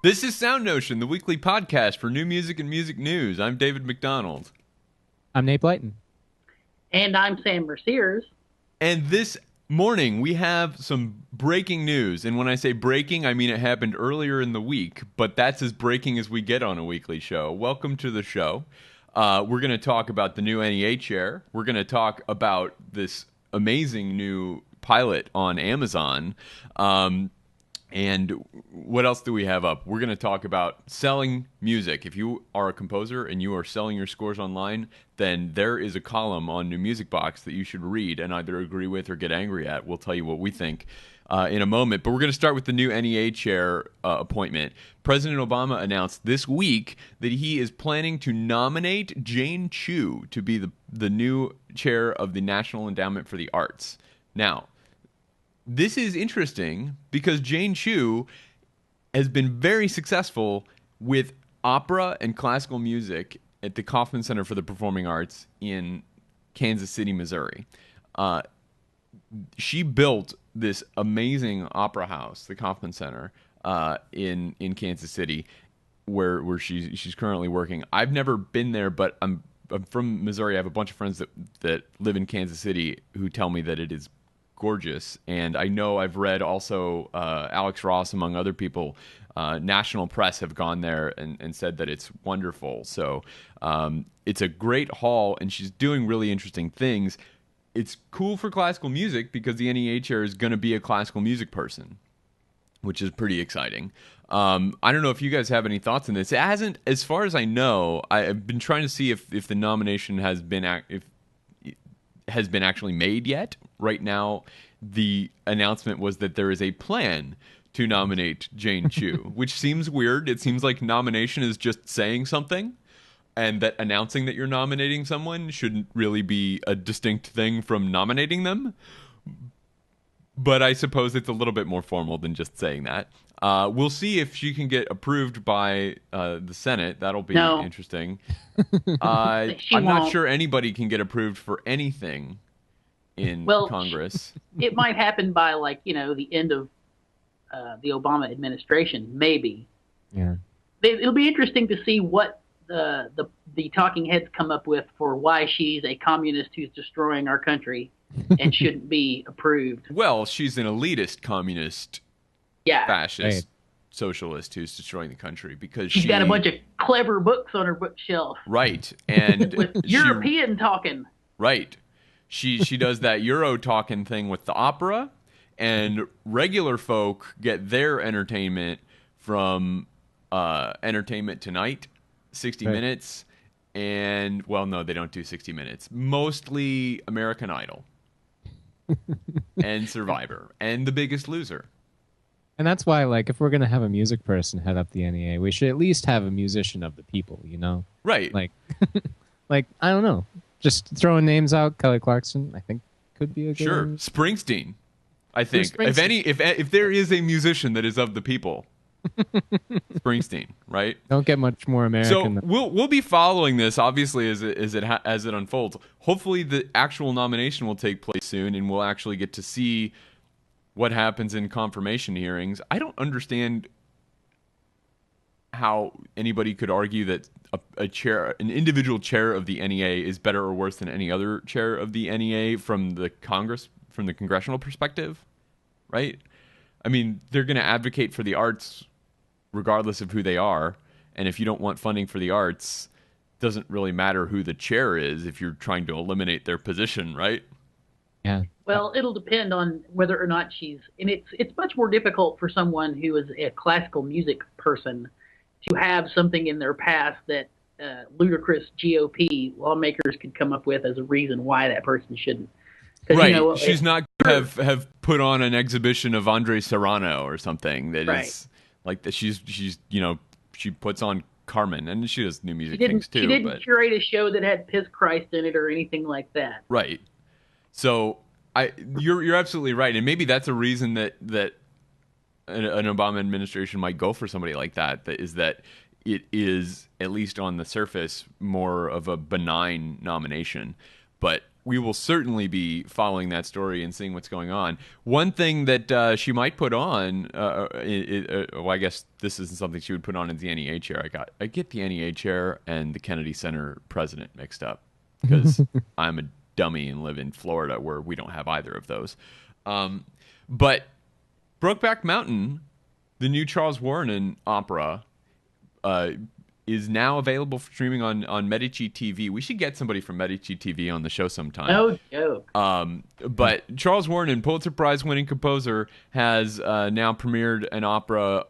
This is SoundNotion, the weekly podcast for new music and music news. I'm David McDonald. I'm Nate Blyton. And I'm Sam Merciers. And this morning, we have some breaking news. And when I say breaking, I mean it happened earlier in the week, but that's as breaking as we get on a weekly show. Welcome to the show. We're going to talk about the new NEA chair. We're going to talk about this amazing new pilot on Amazon. And what else do we have up? We're going to talk about selling music. If you are a composer and you are selling your scores online, then there is a column on New Music Box that you should read and either agree with or get angry at. We'll tell you what we think in a moment. But we're going to start with the new NEA chair appointment. President Obama announced this week that he is planning to nominate Jane Chu to be the new chair of the National Endowment for the Arts. Now, this is interesting because Jane Chu has been very successful with opera and classical music at the Kauffman Center for the Performing Arts in Kansas City, Missouri. She built this amazing opera house, the Kauffman Center, in Kansas City, where she's currently working. I've never been there, but I'm from Missouri. I have a bunch of friends that live in Kansas City who tell me that it is gorgeous. And I know I've read also Alex Ross, among other people, national press have gone there and said that it's wonderful. So it's a great hall, and she's doing really interesting things. It's cool for classical music because the NEA chair is going to be a classical music person, which is pretty exciting. I don't know if you guys have any thoughts on this. It hasn't, as far as I know, I've been trying to see if the nomination has been actually made yet. Right now, the announcement was that there is a plan to nominate Jane Chu, which seems weird. It seems like nomination is just saying something, and that announcing that you're nominating someone shouldn't really be a distinct thing from nominating them. But I suppose it's a little bit more formal than just saying that. We'll see if she can get approved by the Senate. That'll be interesting. I'm not sure anybody can get approved for anything in Congress. It might happen by, the end of the Obama administration, maybe. Yeah. It'll be interesting to see what the talking heads come up with for why she's a communist who's destroying our country and shouldn't be approved. Well, she's an elitist communist, fascist, socialist who's destroying the country because she's got a bunch of clever books on her bookshelf. Right, and with European talking. Right, she does that Euro talking thing with the opera, and regular folk get their entertainment from Entertainment Tonight, 60 Minutes, and no, they don't do 60 Minutes. Mostly American Idol. And Survivor and The Biggest Loser. And that's why, if we're going to have a music person head up the NEA, we should at least have a musician of the people, Right. I don't know. Just throwing names out, Kelly Clarkson, I think could be a good one. Springsteen, I think. If there is a musician that is of the people, Springsteen, right? Don't get much more American. So we'll be following this, obviously, as it unfolds. Hopefully, the actual nomination will take place soon, and we'll actually get to see what happens in confirmation hearings. I don't understand how anybody could argue that an individual chair of the NEA is better or worse than any other chair of the NEA from the congressional perspective, right? I mean, they're going to advocate for the arts regardless of who they are. And if you don't want funding for the arts, it doesn't really matter who the chair is if you're trying to eliminate their position, right? Yeah. Well, it'll depend on whether or not and it's much more difficult for someone who is a classical music person to have something in their past that ludicrous GOP lawmakers could come up with as a reason why that person shouldn't. Right. She's not going to have put on an exhibition of Andre Serrano or something that is like that. She's she puts on Carmen, and she does new music things too. She didn't curate a show that had Piss Christ in it or anything like that. Right. So you're absolutely right, and maybe that's a reason that an Obama administration might go for somebody like that. That is that it is, at least on the surface, more of a benign nomination. But we will certainly be following that story and seeing what's going on. One thing that she might put on, well, I guess this isn't something she would put on in the NEA chair. I get the NEA chair and the Kennedy Center president mixed up because I'm a dummy and live in Florida where we don't have either of those. But Brokeback Mountain, the new Charles Warren opera, is now available for streaming on Medici TV. We should get somebody from Medici TV on the show sometime. No joke. But Charles Warren, Pulitzer Prize-winning composer, has now premiered an opera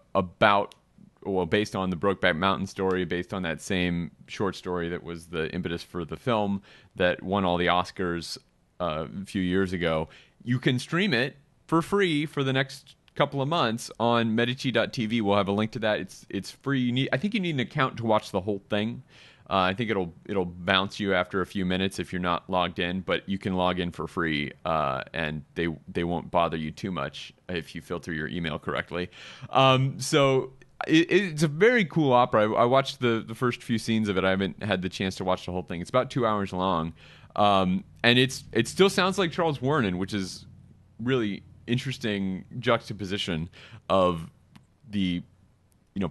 based on the Brokeback Mountain story, based on that same short story that was the impetus for the film that won all the Oscars a few years ago. You can stream it for free for the next couple of months on Medici.tv. We'll have a link to that. It's free. I think you need an account to watch the whole thing. I think it'll bounce you after a few minutes if you're not logged in, but you can log in for free, and they won't bother you too much if you filter your email correctly. So it's a very cool opera. I watched the first few scenes of it. I haven't had the chance to watch the whole thing. It's about 2 hours long, and it still sounds like Charles Warren, which is really interesting juxtaposition of the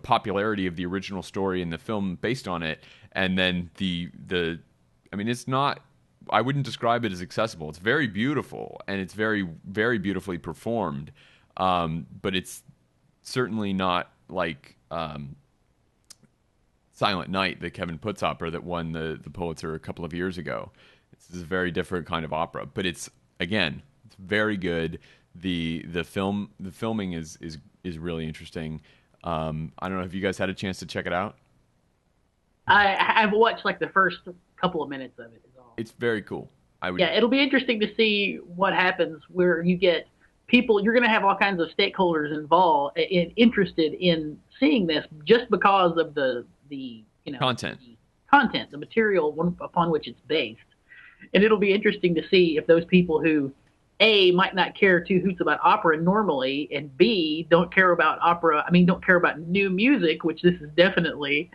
popularity of the original story and the film based on it, and then it's not, I wouldn't describe it as accessible. It's very beautiful and it's very, very beautifully performed, but it's certainly not like Silent Night, the Kevin Puts opera that won the Pulitzer a couple of years ago. It's a very different kind of opera, but it's very good. The filming is really interesting. I don't know if you guys had a chance to check it out. I've watched like the first couple of minutes of it. Is all. It's very cool. It'll be interesting to see what happens where you get people. You're going to have all kinds of stakeholders involved and interested in seeing this just because of the content, the material upon which it's based. And it'll be interesting to see if those people who A, might not care two hoots about opera normally, and B, don't care about new music, which this is definitely,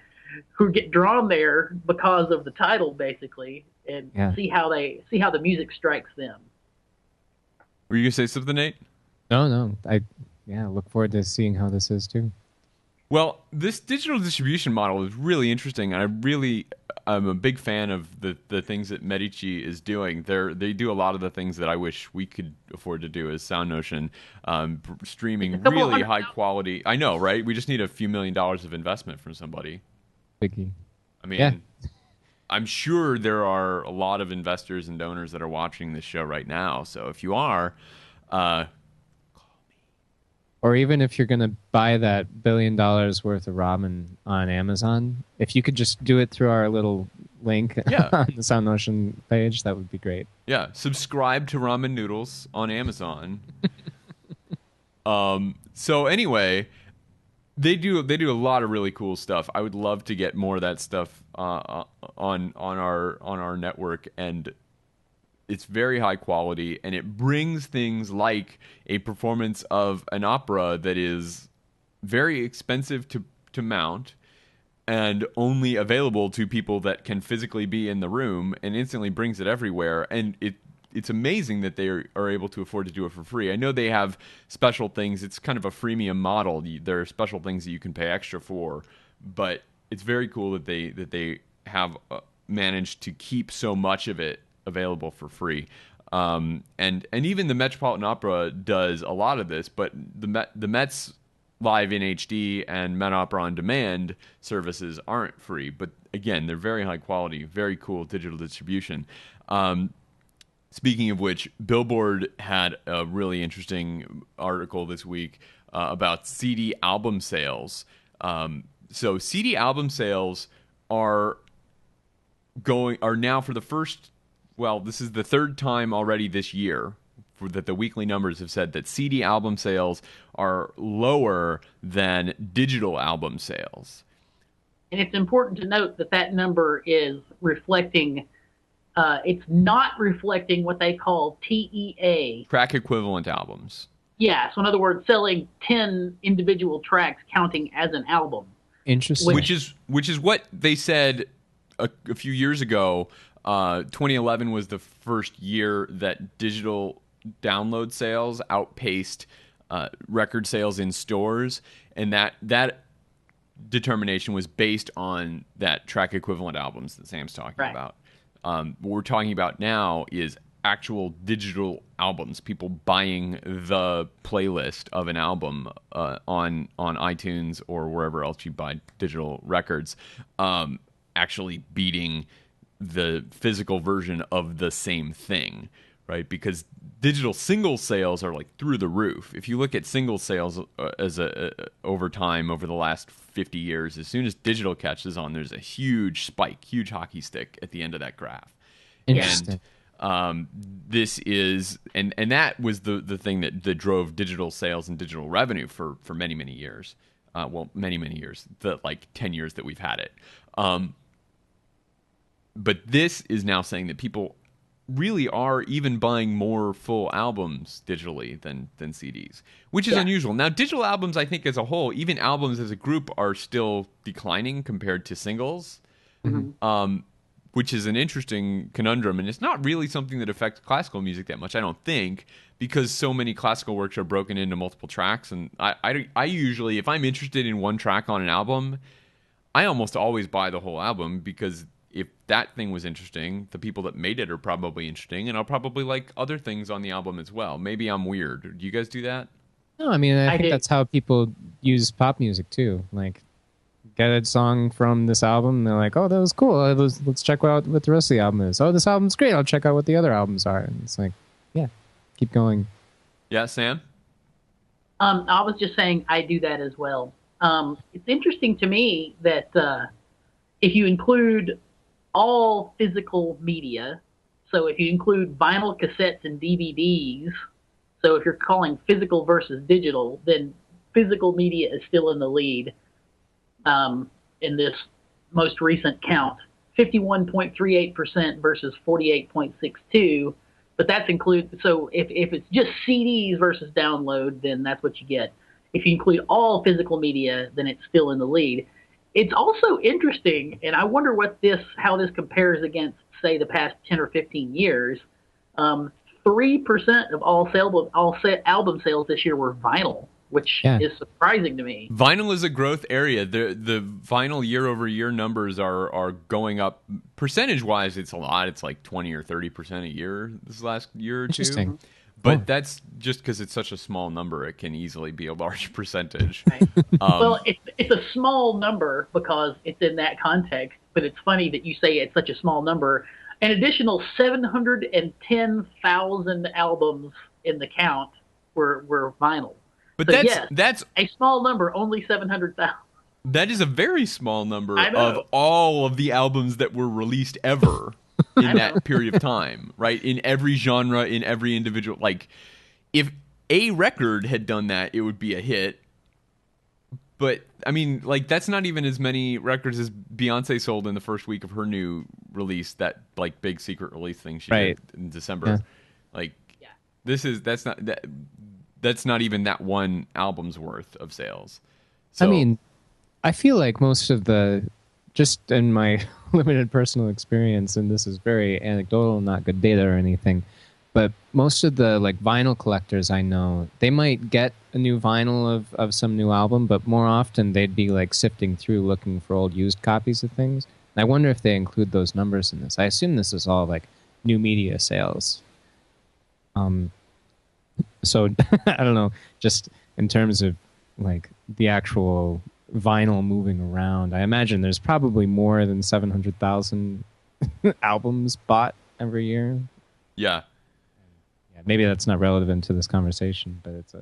who get drawn there because of the title, basically, and see how the music strikes them. Were you going to say something, Nate? No. I look forward to seeing how this is, too. Well, this digital distribution model is really interesting, and I'm a big fan of the things that Medici is doing. They do a lot of the things that I wish we could afford to do as SoundNotion, streaming really high quality. I know, right? We just need a few $1 million of investment from somebody. Biggie. I mean, I'm sure there are a lot of investors and donors that are watching this show right now. So if you are, or even if you're going to buy that $1 billion worth of ramen on Amazon, if you could just do it through our little link on the SoundNotion page, that would be great. Yeah, subscribe to ramen noodles on Amazon. So anyway, they do a lot of really cool stuff. I would love to get more of that stuff on our network, and it's very high quality, and it brings things like a performance of an opera that is very expensive to mount and only available to people that can physically be in the room, and instantly brings it everywhere. And it's amazing that they are able to afford to do it for free. I know they have special things. It's kind of a freemium model. There are special things that you can pay extra for, but it's very cool that they have managed to keep so much of it available for free, and even the Metropolitan Opera does a lot of this, but the Met's Live in HD and Met Opera on Demand services aren't free, but again, they're very high quality, very cool digital distribution. Speaking of which, Billboard had a really interesting article this week about CD album sales. So CD album sales are now for the first. Well, this is the third time already this year that the weekly numbers have said that CD album sales are lower than digital album sales. And it's important to note that number is reflecting, it's not reflecting what they call TEA. Track equivalent albums. Yeah, so in other words, selling 10 individual tracks counting as an album. Interesting. Which is what they said a few years ago 2011 was the first year that digital download sales outpaced record sales in stores, and that determination was based on that track equivalent albums that Sam's talking about. What we're talking about now is actual digital albums, people buying the playlist of an album on iTunes or wherever else you buy digital records, actually beating the physical version of the same thing, right? Because digital single sales are like through the roof. If you look at single sales over time, over the last 50 years, as soon as digital catches on, there's a huge spike, huge hockey stick at the end of that graph. Interesting. And this is, and that was the thing that drove digital sales and digital revenue for many, many years. Many, many years, the like 10 years that we've had it. But this is now saying that people really are even buying more full albums digitally than CDs, which is unusual. Now, digital albums, I think as a whole, even albums as a group, are still declining compared to singles, which is an interesting conundrum. And it's not really something that affects classical music that much, I don't think, because so many classical works are broken into multiple tracks. And I usually, if I'm interested in one track on an album, I almost always buy the whole album, because if that thing was interesting, the people that made it are probably interesting, and I'll probably like other things on the album as well. Maybe I'm weird. Do you guys do that? No, I mean, I think that's how people use pop music too. Like, get a song from this album, and they're like, "Oh, that was cool. Let's check out what the rest of the album is. Oh, this album's great. I'll check out what the other albums are." And it's like, yeah, keep going. Yeah, Sam? I was just saying I do that as well. It's interesting to me that if you include all physical media, so if you include vinyl cassettes and DVDs, so if you're calling physical versus digital, then physical media is still in the lead in this most recent count, 51.38% versus 48.62%. But that's include, so if it's just CDs versus download, then that's what you get. If you include all physical media, then it's still in the lead. It's also interesting, and I wonder how this compares against, say, the past 10 or 15 years. 3% of all album sales this year were vinyl, which is surprising to me. Vinyl is a growth area. The vinyl year-over-year numbers are going up. Percentage-wise, it's a lot. It's like 20 or 30% a year this last year or two. Interesting. But that's just because it's such a small number. It can easily be a large percentage. Right. Well, it's a small number because it's in that context, but it's funny that you say it's such a small number. An additional 710,000 albums in the count were vinyl. But so that's a small number, only 700,000. That is a very small number of all of the albums that were released ever. In that period of time, right? In every genre, in every individual. Like, if a record had done that, it would be a hit. But, I mean, like, that's not even as many records as Beyonce sold in the first week of her new release, that, like, big secret release thing she did in December. Yeah. Like, that's not even that one album's worth of sales. So, I mean, I feel like most of just in my limited personal experience, and this is very anecdotal, not good data or anything, but most of the like vinyl collectors I know, they might get a new vinyl of some new album, but more often they'd be like sifting through looking for old used copies of things. And I wonder if they include those numbers in this. I assume this is all like new media sales. So I don't know, just in terms of like the actual vinyl moving around, I imagine there's probably more than 700,000 albums bought every year. Yeah, maybe that's not relevant to this conversation, but it's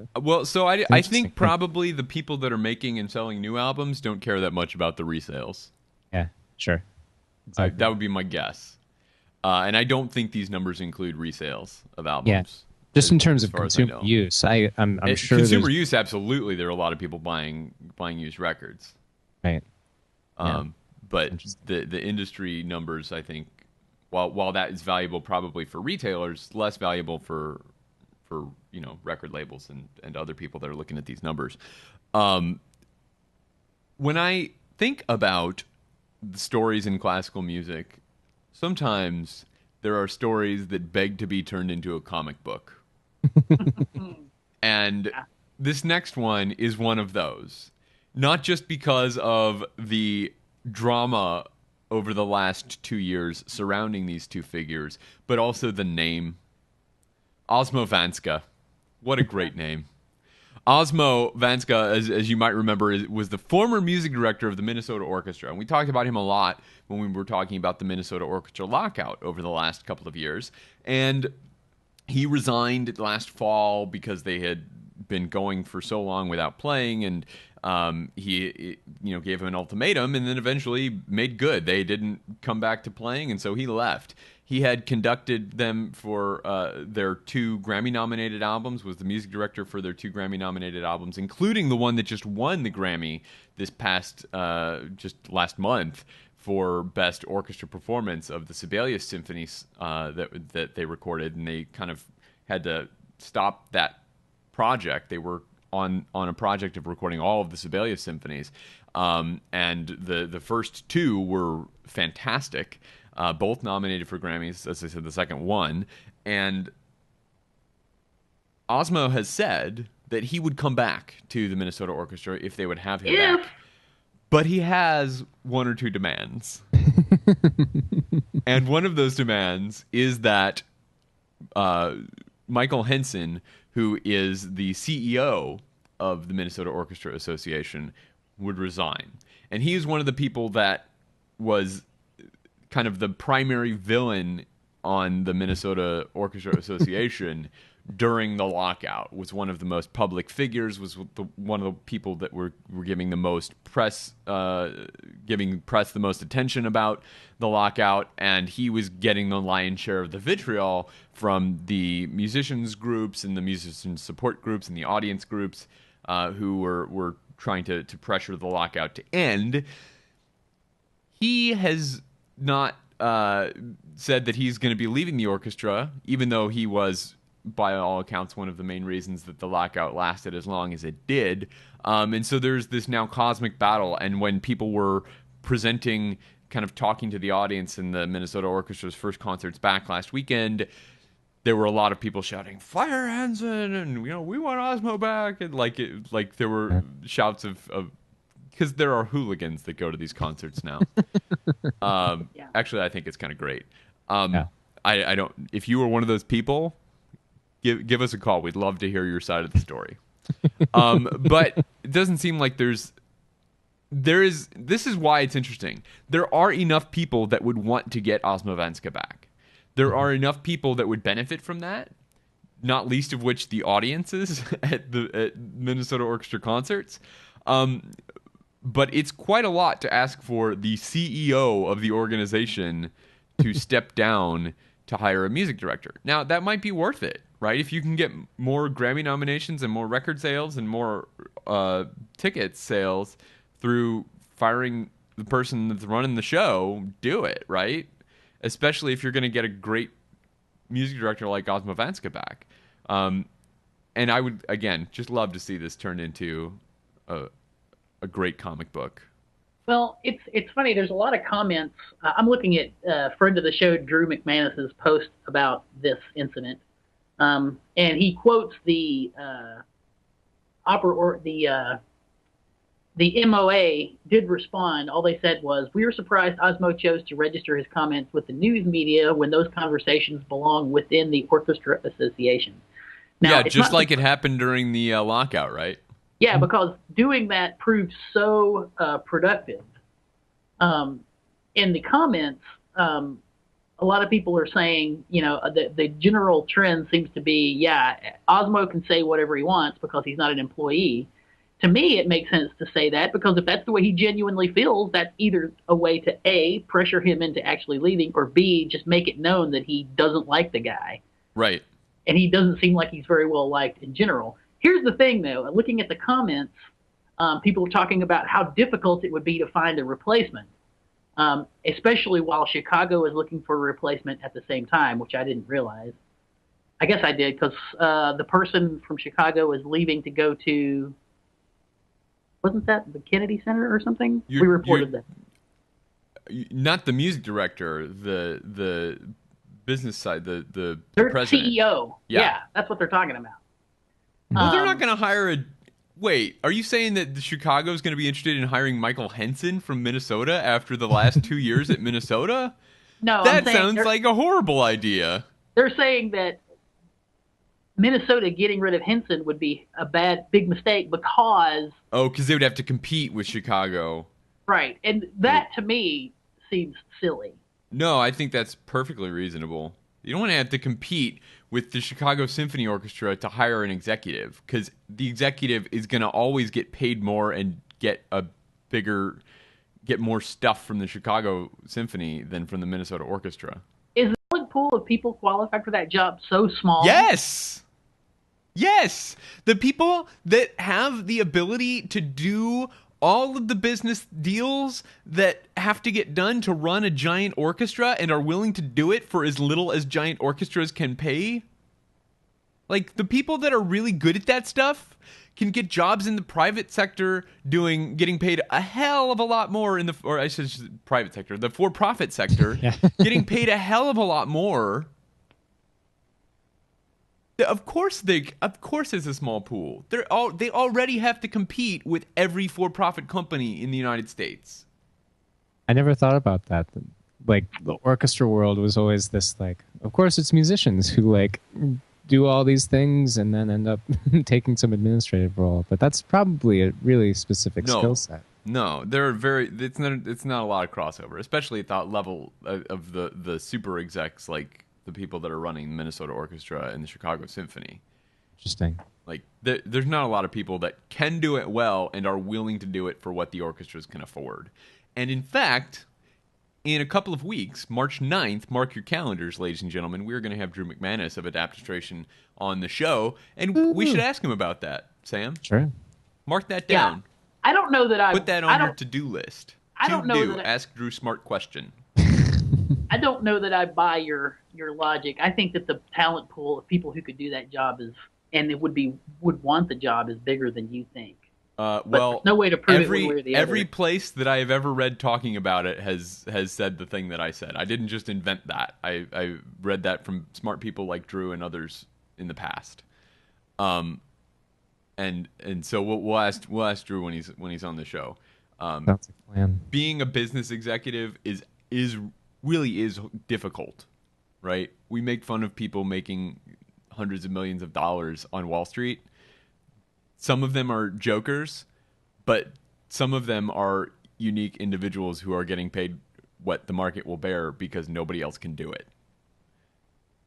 I think probably the people that are making and selling new albums don't care that much about the resales. Yeah, sure. Exactly. That would be my guess. And I don't think these numbers include resales of albums. Yeah. Just in terms of consumer use, I'm sure consumer use, absolutely. There are a lot of people buying used records, right? But the industry numbers, I think, while that is valuable probably for retailers, less valuable for record labels and other people that are looking at these numbers. When I think about the stories in classical music sometimes there are stories that beg to be turned into a comic book. And this next one is one of those. Not just because of the drama over the last 2 years surrounding these two figures, but also the name. Osmo Vanska. What a great name. Osmo Vanska, as you might remember, was the former music director of the Minnesota Orchestra. And we talked about him a lot when we were talking about the Minnesota Orchestra lockout over the last couple of years. And he resigned last fall because they had been going for so long without playing, and he gave him an ultimatum, and then eventually made good. They didn't come back to playing, and so he left. He had conducted them for their 2 Grammy-nominated albums, was the music director for their 2 Grammy-nominated albums, including the one that just won the Grammy this past, just last month, for Best Orchestra Performance of the Sibelius Symphonies that they recorded, and they kind of had to stop that project. They were on a project of recording all of the Sibelius symphonies, and the first 2 were fantastic, both nominated for Grammys. As I said, the second one. And Osmo has said that he would come back to the Minnesota Orchestra if they would have him back. But he has 1 or 2 demands. And one of those demands is that Michael Henson, who is the CEO of the Minnesota Orchestra Association, would resign. And he is one of the people that was kind of the primary villain on the Minnesota Orchestra Association during the lockout, was one of the most public figures, was one of the people that were giving the most press, giving press the most attention about the lockout, and he was getting the lion's share of the vitriol from the musicians groups and the musician support groups and the audience groups who were trying to pressure the lockout to end. He has not said that he's going to be leaving the orchestra, even though he was, by all accounts, one of the main reasons that the lockout lasted as long as it did. And so there's this now cosmic battle. And when people were presenting, kind of talking to the audience in the Minnesota Orchestra's first concerts back last weekend, there were a lot of people shouting, "Fire Hansen!" and we want Osmo back, and like there were shouts of because there are hooligans that go to these concerts now. Actually, I think it's kind of great. I don't. If you were one of those people, give us a call. We'd love to hear your side of the story. But it doesn't seem like there is. This is why it's interesting. There are enough people that would want to get Osmo Vanska back. There are enough people that would benefit from that, not least of which the audiences at Minnesota Orchestra concerts. But it's quite a lot to ask for the CEO of the organization to step down to hire a music director. Now, that might be worth it, right? If you can get more Grammy nominations and more record sales and more ticket sales through firing the person that's running the show, do it, right? Especially if you're going to get a great music director like Osmo Vanska back. And I would, again, just love to see this turned into a great comic book. Well, it's funny. There's a lot of comments. I'm looking at friend of the show Drew McManus's post about this incident, and he quotes the MOA did respond. All they said was, "We were surprised Osmo chose to register his comments with the news media when those conversations belong within the Orchestra Association." Now, yeah, just like it happened during the lockout, right? Yeah, because doing that proved so productive. In the comments, a lot of people are saying, the general trend seems to be, Osmo can say whatever he wants because he's not an employee. To me, it makes sense to say that because if that's the way he genuinely feels, that's either a way to A, pressure him into actually leaving, or B, just make it known that he doesn't like the guy. Right. And he doesn't seem like he's very well liked in general. Here's the thing, though. Looking at the comments, people are talking about how difficult it would be to find a replacement, especially while Chicago is looking for a replacement at the same time, which I didn't realize. I guess I did because the person from Chicago is leaving to go to, wasn't that the Kennedy Center or something? We reported that. not the music director, the business side, the Their president. CEO. Yeah. Yeah, that's what they're talking about. Well, they're not going to hire a. Wait, are you saying that Chicago is going to be interested in hiring Michael Henson from Minnesota after the last 2 years at Minnesota? No, That I'm saying sounds like a horrible idea. they're saying that Minnesota getting rid of Henson would be a big mistake because because they would have to compete with Chicago. right, and that to me seems silly. No, I think that's perfectly reasonable. You don't want to have to compete with the Chicago Symphony Orchestra to hire an executive, because the executive is going to always get paid more and get more stuff from the Chicago Symphony than from the Minnesota Orchestra. Is the talent pool of people qualified for that job so small? Yes. Yes. The people that have the ability to do all of the business deals that have to get done to run a giant orchestra and are willing to do it for as little as giant orchestras can pay. Like, the people that are really good at that stuff can get jobs in the private sector getting paid a hell of a lot more or I should say private sector, the for-profit sector, getting paid a hell of a lot more. Of course it's a small pool. They already have to compete with every for-profit company in the United States. I never thought about that. Like, the orchestra world was always this, like, of course it's musicians who, like, do all these things and then end up taking some administrative role. But that's probably a really specific skill set. No, it's not a lot of crossover, especially at that level of the super execs, like the people that are running the Minnesota Orchestra and the Chicago Symphony. Interesting. Like, there's not a lot of people that can do it well and are willing to do it for what the orchestras can afford. And in fact, in a couple of weeks, March 9th, mark your calendars, ladies and gentlemen, we're going to have Drew McManus of Adaptastration on the show, and we should ask him about that, Sam. Sure. Mark that down. I don't know that Put that on your to-do list. I don't know that ask Drew smart question. I don't know that I buy your logic. I think that the talent pool of people who could do that job would want the job is bigger than you think. Well, no way to prove it one way or the other. Every place that I have ever read talking about it has said the thing that I said. I didn't just invent that. I read that from smart people like Drew and others in the past. And so we'll ask Drew when he's on the show. That's a plan. Being a business executive is really difficult, right? We make fun of people making hundreds of millions of dollars on Wall Street. Some of them are jokers, but some of them are unique individuals who are getting paid what the market will bear because nobody else can do it.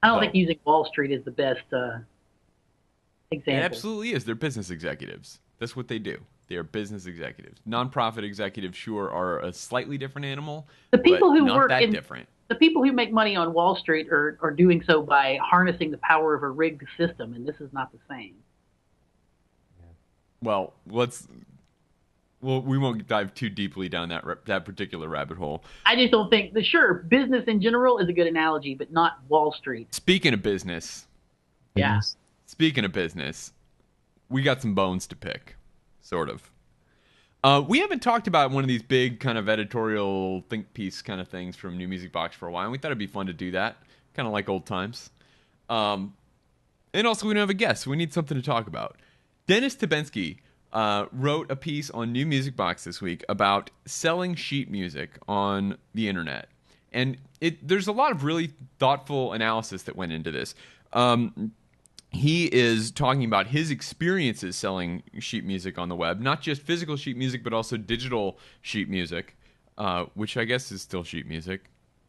I don't think using Wall Street is the best example. It absolutely is. They're business executives. That's what they do. They are business executives. Nonprofit executives, sure, are a slightly different animal. The people but who not work that different. The people who make money on Wall Street are doing so by harnessing the power of a rigged system, and this is not the same. Well, we won't dive too deeply down that particular rabbit hole. I just don't think business in general is a good analogy, but not Wall Street. Speaking of business, yeah. Speaking of business, we got some bones to pick, sort of. We haven't talked about one of these big kind of editorial think piece kind of things from New Music Box for a while, and we thought it'd be fun to do that, kind of like old times. And also, we don't have a guest, so we need something to talk about. Dennis Tabensky wrote a piece on New Music Box this week about selling sheet music on the internet. And there's a lot of really thoughtful analysis that went into this. He is talking about his experiences selling sheet music on the web, not just physical sheet music, but also digital sheet music, which I guess is still sheet music.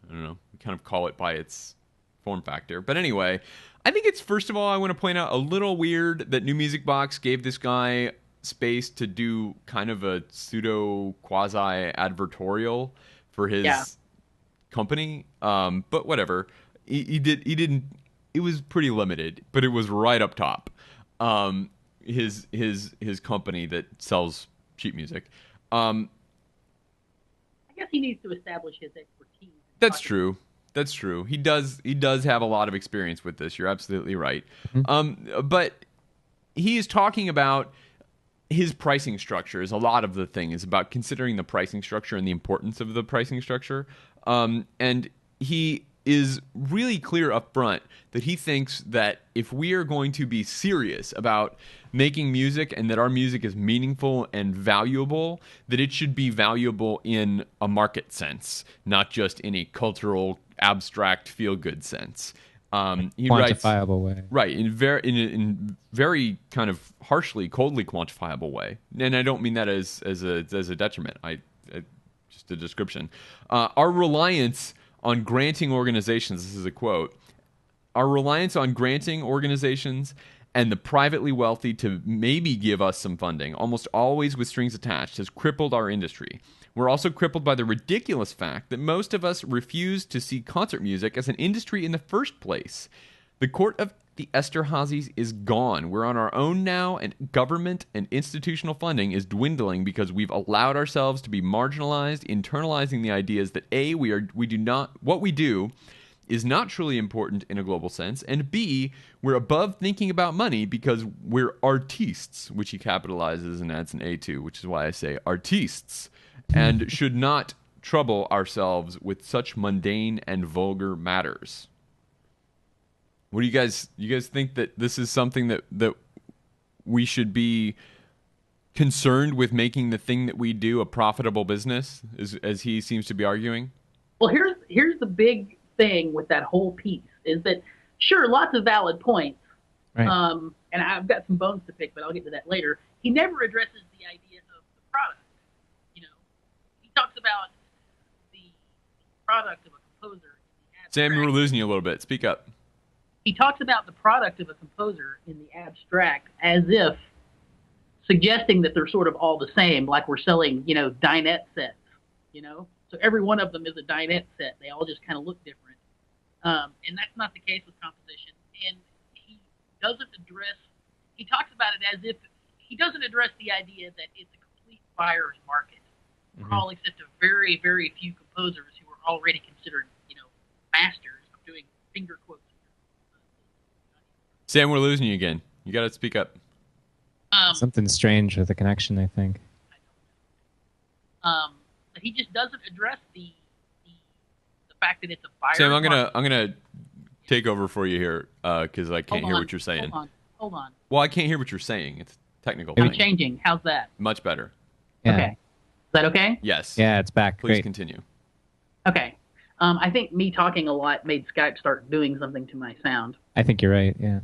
I don't know. We kind of call it by its form factor. But anyway, I think it's, first of all, I want to point out a little weird that New Music Box gave this guy space to do kind of a pseudo quasi advertorial for his company. But whatever. He didn't. It was pretty limited, but it was right up top. His company that sells sheet music. I guess he needs to establish his expertise. That's true. That's true. He does have a lot of experience with this. You're absolutely right. Mm-hmm. But he is talking about his pricing structure is a lot of the thing is about considering the pricing structure and the importance of the pricing structure. And he is really clear up front that he thinks that if we are going to be serious about making music and that our music is meaningful and valuable, that it should be valuable in a market sense, not just in a cultural, abstract, feel-good sense. He quantifiable way, right? In very kind of harshly, coldly quantifiable way, and I don't mean that as a detriment. I just a description. Our reliance on granting organizations. This is a quote. Our reliance on granting organizations and the privately wealthy to maybe give us some funding, almost always with strings attached, has crippled our industry. We're also crippled by the ridiculous fact that most of us refuse to see concert music as an industry in the first place. The court of the Esterházys is gone. We're on our own now, and government and institutional funding is dwindling because we've allowed ourselves to be marginalized, internalizing the ideas that A, what we do is not truly important in a global sense, and B, we're above thinking about money because we're artistes, which he capitalizes and adds an A to, which is why I say artistes, and should not trouble ourselves with such mundane and vulgar matters. What do you guys think that this is something that we should be concerned with, making the thing that we do a profitable business, as he seems to be arguing? Well, here's the big thing with that whole piece is that, sure, lots of valid points. right? And I've got some bones to pick, but I'll get to that later. He never addresses the idea of the product. You know, he talks about the product of a composer. Sam, we're losing you a little bit. Speak up. He talks about the product of a composer in the abstract as if suggesting that they're sort of all the same, like we're selling, dinette sets, So every one of them is a dinette set. They all just kind of look different. And that's not the case with composition. And he talks about it as if he doesn't address the idea that it's a complete buyer's market for all except a very, very few composers who are already considered, masters of doing finger quotes. Sam, we're losing you again. You got to speak up. Something strange with the connection, I think. But he just doesn't address the fact that it's a buyer's Sam, I'm market. gonna take over for you here because I can't hear what you're saying. Hold on. Well, I can't hear what you're saying. It's a technical I'm thing. changing. How's that? Much better. Yeah. Okay. Is that okay? Yes. Yeah, it's back. Please Great. continue. Okay. I think me talking a lot made Skype start doing something to my sound. I think you're right. Yeah.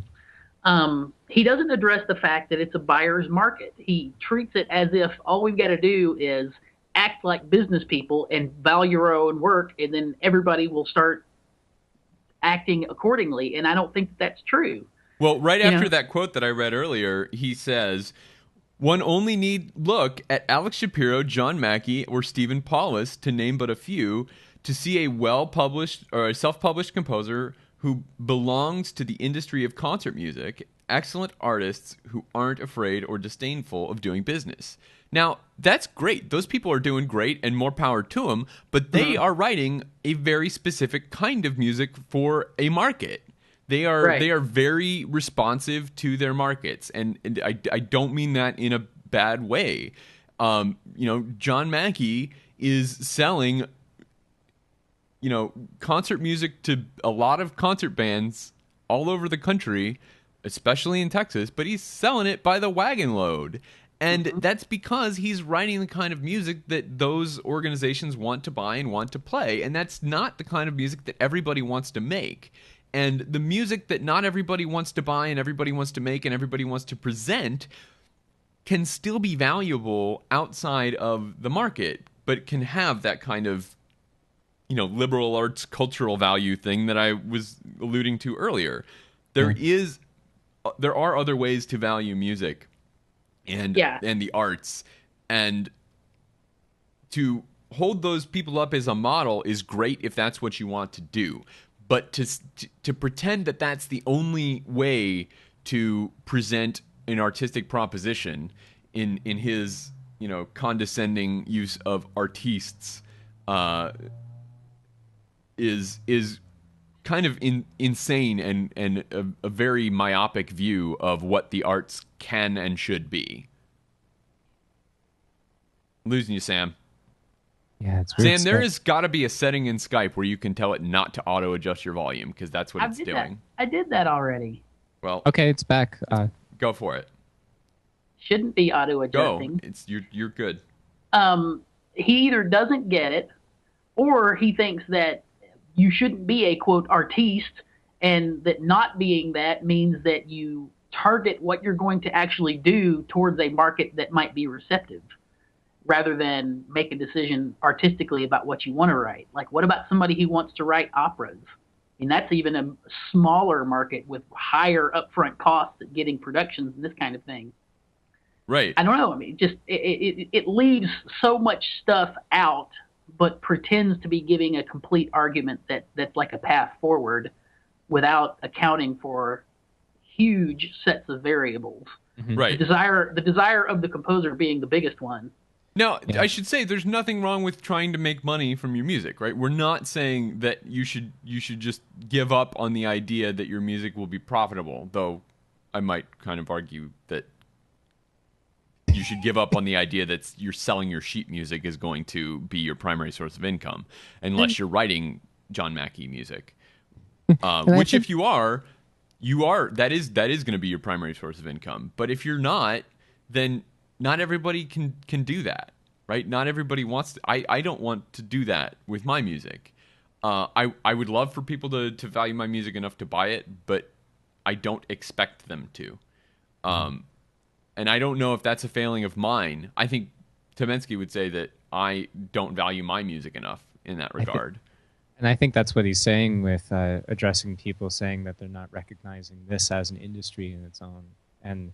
He doesn't address the fact that it's a buyer's market. He treats it as if all we've got to do is act like business people and value our own work, and then everybody will start acting accordingly. And I don't think that's true. Well, right after that quote that I read earlier, he says, one only need look at Alex Shapiro, John Mackey, or Stephen Paulus, to name but a few, to see a well-published or a self-published composer who belongs to the industry of concert music, excellent artists who aren't afraid or disdainful of doing business. Now, that's great. Those people are doing great, and more power to them, but they are writing a very specific kind of music for a market. They are very responsive to their markets, and I don't mean that in a bad way. John Mackey is selling concert music to a lot of concert bands all over the country, especially in Texas, but he's selling it by the wagon load. And that's because he's writing the kind of music that those organizations want to buy and want to play. And that's not the kind of music that everybody wants to make. And the music that not everybody wants to buy and everybody wants to make and everybody wants to present can still be valuable outside of the market, but can have that kind of liberal arts cultural value thing that I was alluding to earlier. There are other ways to value music and the arts, and to hold those people up as a model is great if that's what you want to do. But to pretend that that's the only way to present an artistic proposition in his condescending use of artistes is kind of insane and a very myopic view of what the arts can and should be. Losing you, Sam. Yeah, it's weird Sam, there stuff. has got to be a setting in Skype where you can tell it not to auto adjust your volume, because that's what it's doing. I did that already. Well, Okay, it's back. go for it. Shouldn't be auto Go. adjusting. You're good. He either doesn't get it, or he thinks that you shouldn't be a quote artiste, and that not being that means that you target what you're going to actually do towards a market that might be receptive, rather than make a decision artistically about what you want to write. Like, what about somebody who wants to write operas? I mean, that's even a smaller market with higher upfront costs at getting productions and this kind of thing. Right. I don't know. I mean, just it leaves so much stuff out, but pretends to be giving a complete argument that's like a path forward, without accounting for huge sets of variables. Right. The desire of the composer being the biggest one. Now, I should say there's nothing wrong with trying to make money from your music, right? We're not saying that you should just give up on the idea that your music will be profitable, though I might kind of argue that you should give up on the idea that you're selling your sheet music is going to be your primary source of income, unless you're writing John Mackey music. Which, if you are, that is going to be your primary source of income. But if you're not, then not everybody can do that, right? Not everybody wants to. I don't want to do that with my music. I would love for people to value my music enough to buy it, but I don't expect them to. And I don't know if that's a failing of mine. I think Temensky would say that I don't value my music enough in that regard. And I think that's what he's saying with addressing people saying that they're not recognizing this as an industry in its own. And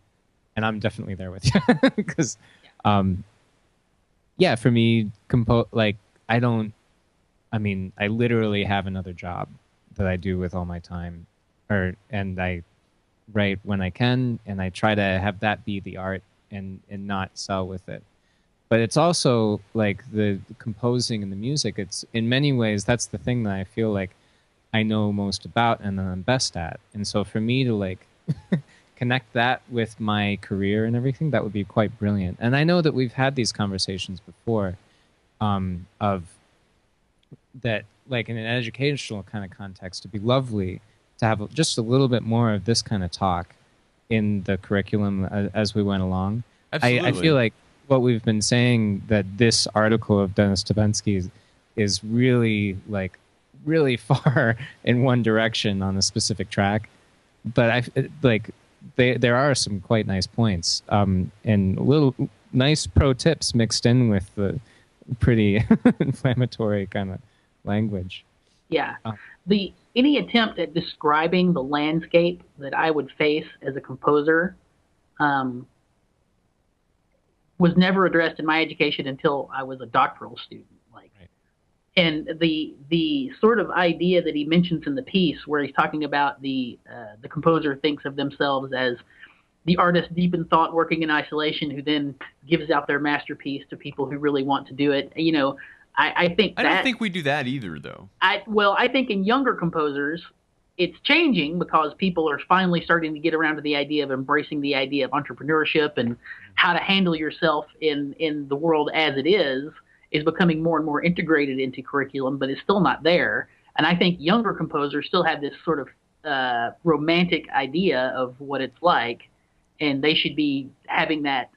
I'm definitely there with you because, for me, I literally have another job that I do with all my time, and I write when I can, and I try to have that be the art and not sell with it. But it's also like the composing and the music. It's in many ways that's the thing that I feel like I know most about and that I'm best at. And so for me to like connect that with my career and everything, that would be quite brilliant. And I know that we've had these conversations before, of that, like in an educational kind of context, it'd be lovely to have just a little bit more of this kind of talk in the curriculum as we went along. Absolutely. I feel like what we've been saying, that this article of Dennis Tabensky is really far in one direction on a specific track, but there are some quite nice points, and little nice pro tips mixed in with the pretty inflammatory kind of language. Yeah. Any attempt at describing the landscape that I would face as a composer was never addressed in my education until I was a doctoral student. Right. And the sort of idea that he mentions in the piece, where he's talking about the composer thinks of themselves as the artist deep in thought, working in isolation, who then gives out their masterpiece to people who really want to do it. You know, I don't think we do that either, though. I think in younger composers, it's changing because people are finally starting to get around to the idea of embracing the idea of entrepreneurship, and how to handle yourself in the world as it is becoming more and more integrated into curriculum, but it's still not there. And I think younger composers still have this sort of romantic idea of what it's like, and they should be having that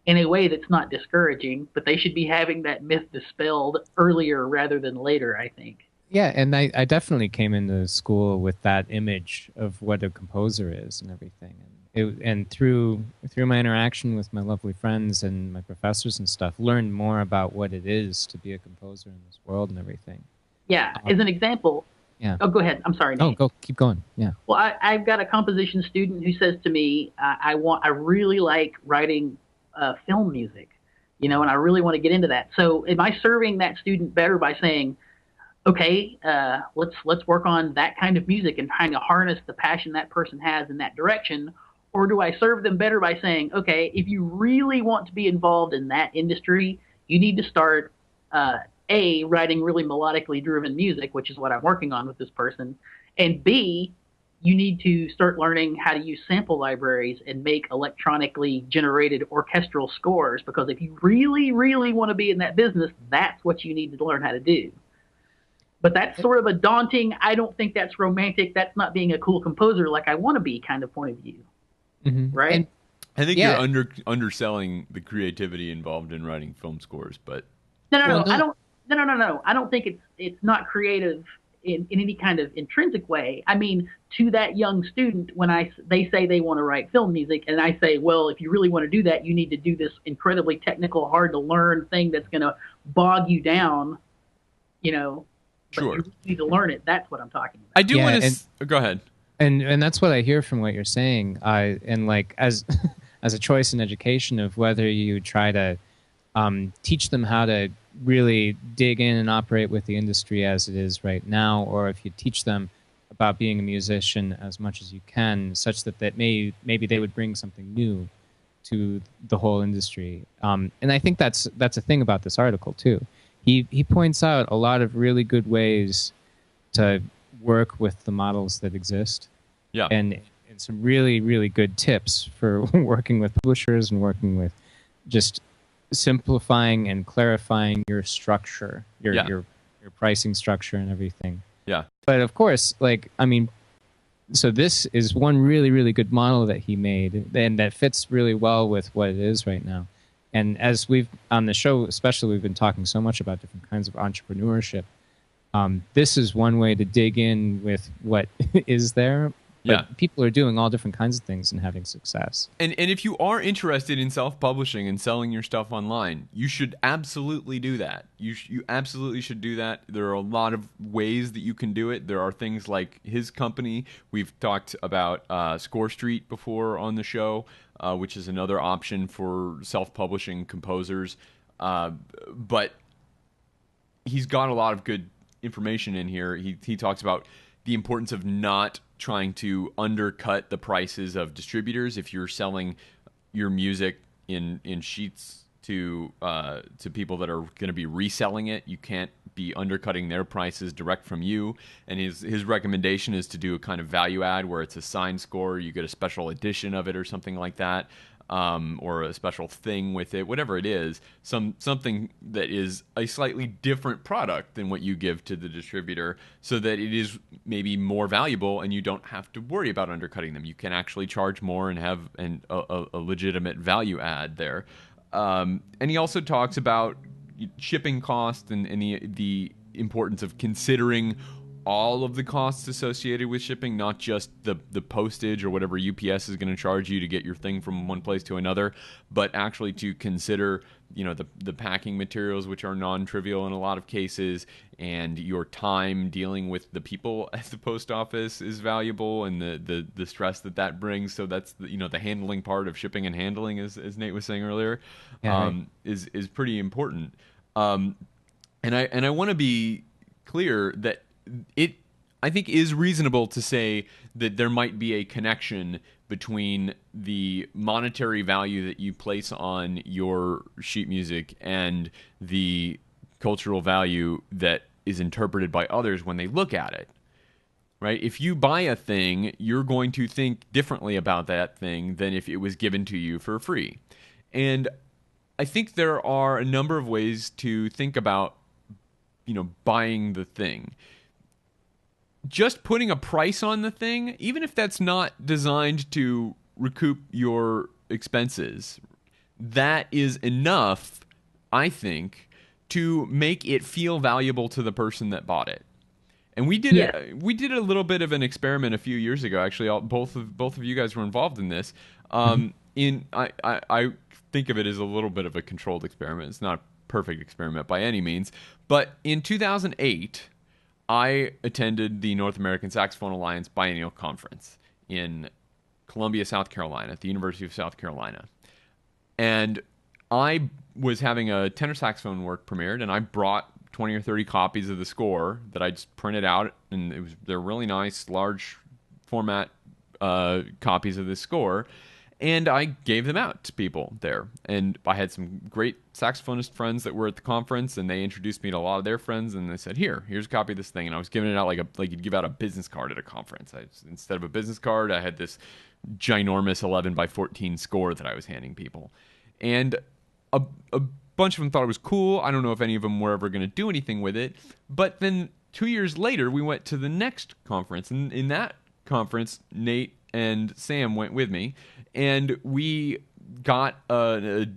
in a way that's not discouraging, but they should be having that myth dispelled earlier rather than later, I think. Yeah, and I definitely came into school with that image of what a composer is and everything. And through my interaction with my lovely friends and my professors and stuff, learned more about what it is to be a composer in this world and everything. Yeah, as an example. Yeah. Oh, go ahead. I'm sorry, Nate. Keep going. Yeah. Well, I've got a composition student who says to me, I really like writing film music, and I really want to get into that. So am I serving that student better by saying, okay, let's work on that kind of music and trying to harness the passion that person has in that direction? Or do I serve them better by saying, okay, if you really want to be involved in that industry, you need to start, writing really melodically driven music, which is what I'm working on with this person, and B, you need to start learning how to use sample libraries and make electronically generated orchestral scores, because if you really, really want to be in that business, that's what you need to learn how to do. But that's sort of a daunting, I don't think that's romantic, that's not being a cool composer like I want to be kind of point of view. Right? And I think you're underselling the creativity involved in writing film scores, but no. I don't think it's not creative in any kind of intrinsic way. I mean, to that young student, when they say they want to write film music, and I say, well, if you really want to do that, you need to do this incredibly technical, hard to learn thing that's going to bog you down, But sure, you need to learn it. That's what I'm talking about. I do want to go ahead. And that's what I hear from what you're saying. And like as as a choice in education of whether you try to teach them how to really dig in and operate with the industry as it is right now, or if you teach them about being a musician as much as you can, such that maybe they would bring something new to the whole industry. And I think that's a thing about this article too. He points out a lot of really good ways to work with the models that exist. Yeah. And some really, really good tips for working with publishers and working with just simplifying and clarifying your structure, your pricing structure and everything. Yeah. But of course, so this is one really, really good model that he made, and that fits really well with what it is right now. And as we've on the show, especially, we've been talking so much about different kinds of entrepreneurship. This is one way to dig in with what is there. But people are doing all different kinds of things and having success. And if you are interested in self-publishing and selling your stuff online, you should absolutely do that. You absolutely should do that. There are a lot of ways that you can do it. There are things like his company. We've talked about Score Street before on the show, which is another option for self-publishing composers. But he's got a lot of good information in here. He talks about the importance of not trying to undercut the prices of distributors. If you're selling your music in sheets to people that are going to be reselling it, you can't be undercutting their prices direct from you. And his recommendation is to do a kind of value add where it's a signed score, you get a special edition of it or something like that. Or a special thing with it, whatever it is, something that is a slightly different product than what you give to the distributor, so that it is maybe more valuable and you don't have to worry about undercutting them. You can actually charge more and have a legitimate value add there. And he also talks about shipping costs and the importance of considering all of the costs associated with shipping, not just the postage or whatever UPS is going to charge you to get your thing from one place to another, but actually to consider, the packing materials, which are non-trivial in a lot of cases, and your time dealing with the people at the post office is valuable, and the stress that brings. So that's the handling part of shipping and handling, as Nate was saying earlier, is pretty important. And I want to be clear that I think is reasonable to say that there might be a connection between the monetary value that you place on your sheet music and the cultural value that is interpreted by others when they look at it. Right? If you buy a thing, you're going to think differently about that thing than if it was given to you for free. And I think there are a number of ways to think about, buying the thing. Just putting a price on the thing, even if that's not designed to recoup your expenses, that is enough, I think, to make it feel valuable to the person that bought it. And we did a little bit of an experiment a few years ago. Actually, both of you guys were involved in this. I think of it as a little bit of a controlled experiment. It's not a perfect experiment by any means, but in 2008. I attended the North American Saxophone Alliance Biennial Conference in Columbia, South Carolina, at the University of South Carolina. And I was having a tenor saxophone work premiered, and I brought 20 or 30 copies of the score that I just printed out, and they're really nice, large format copies of the score. And I gave them out to people there. And I had some great saxophonist friends that were at the conference, and they introduced me to a lot of their friends, and they said, here's a copy of this thing. And I was giving it out like you'd give out a business card at a conference. Instead of a business card, I had this ginormous 11 by 14 score that I was handing people. And a bunch of them thought it was cool. I don't know if any of them were ever going to do anything with it. But then 2 years later, we went to the next conference. And in that conference, Nate and Sam went with me, and we got a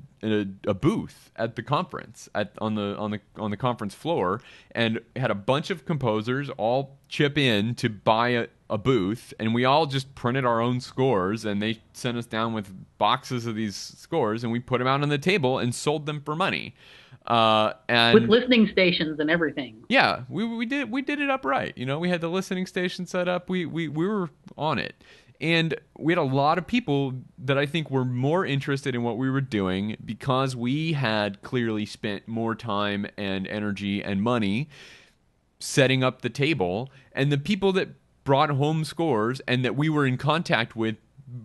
booth at the conference on the conference floor, and had a bunch of composers all chip in to buy a booth, and we all just printed our own scores, and they sent us down with boxes of these scores, and we put them out on the table and sold them for money. And with listening stations and everything. Yeah, we did it upright. We had the listening station set up. We were on it. And we had a lot of people that I think were more interested in what we were doing because we had clearly spent more time and energy and money setting up the table. And the people that brought home scores and that we were in contact with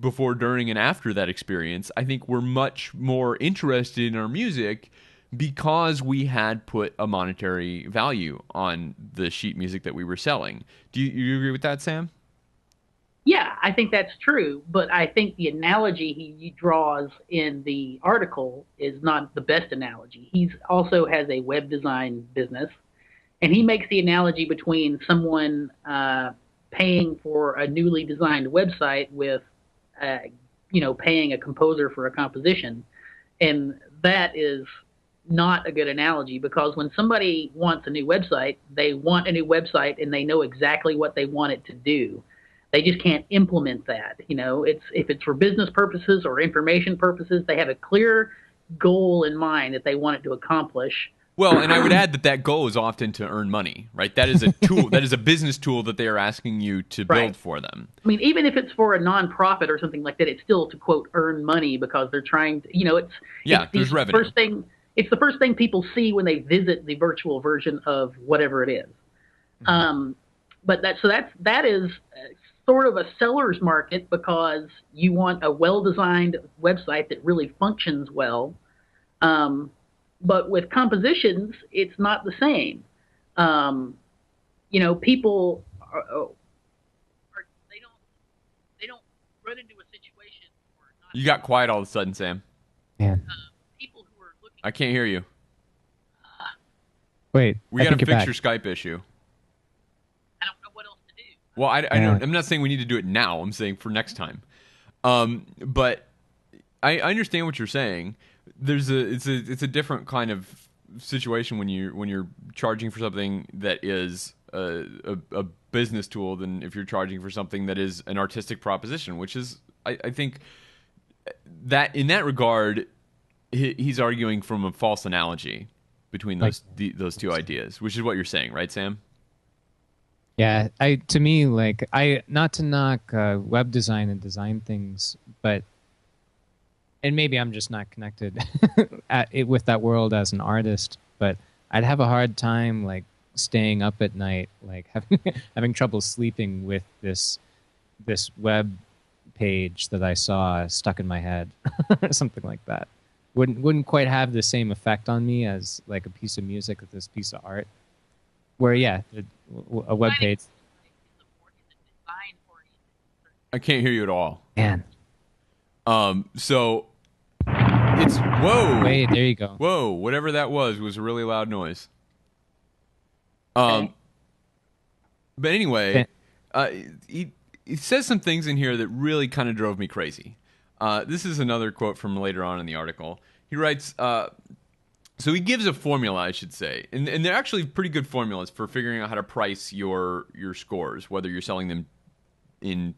before, during, and after that experience, I think were much more interested in our music because we had put a monetary value on the sheet music that we were selling. Do you agree with that, Sam? Yeah, I think that's true, but I think the analogy he draws in the article is not the best analogy. He also has a web design business, and he makes the analogy between someone paying for a newly designed website with, paying a composer for a composition, and that is not a good analogy, because when somebody wants a new website, they want a new website and they know exactly what they want it to do. They just can't implement that. If it's for business purposes or information purposes, they have a clear goal in mind that they want it to accomplish. Well, and I would add that goal is often to earn money, right? That is a tool. That is a business tool that they are asking you to build for them. I mean, even if it's for a nonprofit or something like that, it's still to, quote, earn money, because they're trying to, there's revenue. It's the first thing people see when they visit the virtual version of whatever it is. Mm-hmm. But that is sort of a seller's market, because you want a well-designed website that really functions well. But with compositions, it's not the same. People they don't run into a situation where you got quiet all of a sudden, Sam. Man. People who are looking. I can't hear you. Wait, we got to fix your Skype issue. Well, I'm not saying we need to do it now. I'm saying for next time. But I understand what you're saying. It's a different kind of situation when you're charging for something that is a business tool than if you're charging for something that is an artistic proposition, which is I think that in that regard he's arguing from a false analogy between those two ideas, which is what you're saying, right, Sam? Yeah, to me, not to knock web design and design things, but, and maybe I'm just not connected with that world as an artist, but I'd have a hard time staying up at night, having trouble sleeping with this web page that I saw stuck in my head, or something like that. Wouldn't quite have the same effect on me as a piece of music with this piece of art. Where, a web page. I can't hear you at all. Man. So it's whoa. Wait, there you go. Whoa, whatever that was a really loud noise. Okay. But anyway, he says some things in here that really kind of drove me crazy. This is another quote from later on in the article. He writes, so he gives a formula, I should say, and they're actually pretty good formulas for figuring out how to price your scores, whether you're selling them in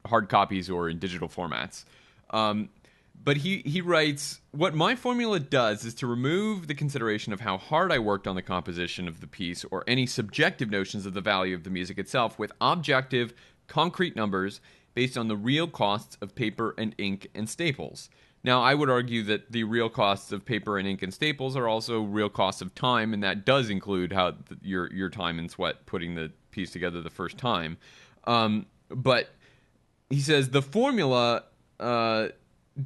hard copies or in digital formats. But he writes, what my formula does is to remove the consideration of how hard I worked on the composition of the piece or any subjective notions of the value of the music itself with objective, concrete numbers based on the real costs of paper and ink and staples. Now, I would argue that the real costs of paper and ink and staples are also real costs of time, and that does include your time and sweat putting the piece together the first time. But he says the formula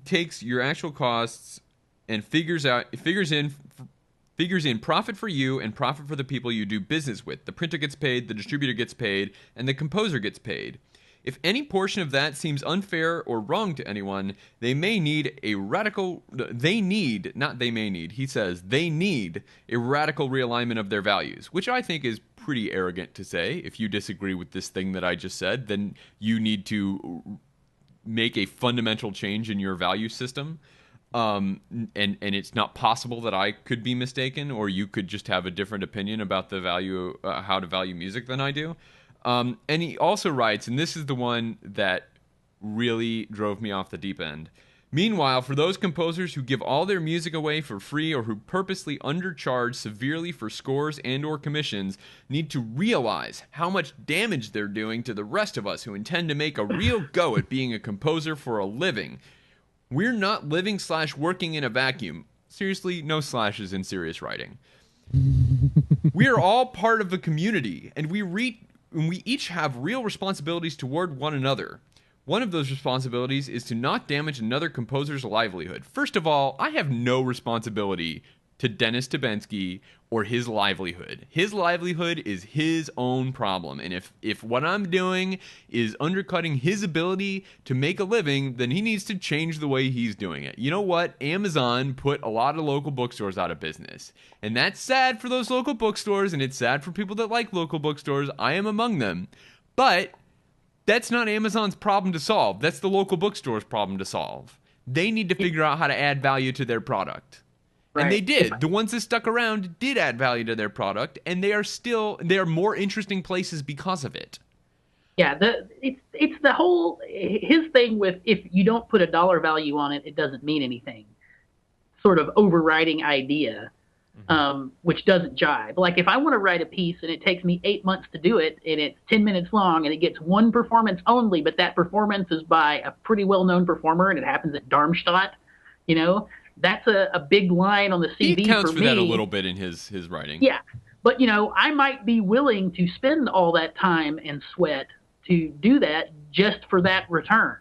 takes your actual costs and figures in profit for you and profit for the people you do business with. The printer gets paid, the distributor gets paid, and the composer gets paid. If any portion of that seems unfair or wrong to anyone, they need a radical realignment of their values, which I think is pretty arrogant to say. If you disagree with this thing that I just said, then you need to make a fundamental change in your value system. And it's not possible that I could be mistaken, or you could just have a different opinion about the value, how to value music than I do. And he also writes, and this is the one that really drove me off the deep end. Meanwhile, for those composers who give all their music away for free or who purposely undercharge severely for scores and or commissions need to realize how much damage they're doing to the rest of us who intend to make a real go at being a composer for a living. We're not living/working in a vacuum. Seriously, no slashes in serious writing. We are all part of a community, and we each have real responsibilities toward one another. One of those responsibilities is to not damage another composer's livelihood. First of all, I have no responsibility to Dennis Tibensky or his livelihood. His livelihood is his own problem. And if what I'm doing is undercutting his ability to make a living, then he needs to change the way he's doing it. You know what? Amazon put a lot of local bookstores out of business. And that's sad for those local bookstores, and it's sad for people that like local bookstores. I am among them. But that's not Amazon's problem to solve. That's the local bookstore's problem to solve. They need to figure out how to add value to their product. Right. And they did. The ones that stuck around did add value to their product, and they are more interesting places because of it. Yeah, it's the whole his thing with if you don't put a dollar value on it, it doesn't mean anything. Sort of overriding idea, which doesn't jive. Like if I want to write a piece and it takes me 8 months to do it, and it's 10 minutes long, and it gets one performance only, but that performance is by a pretty well-known performer, and it happens at Darmstadt, you know. That's a big line on the CD. He accounts for me. That a little bit in his writing. Yeah, but you know, I might be willing to spend all that time and sweat to do that just for that return.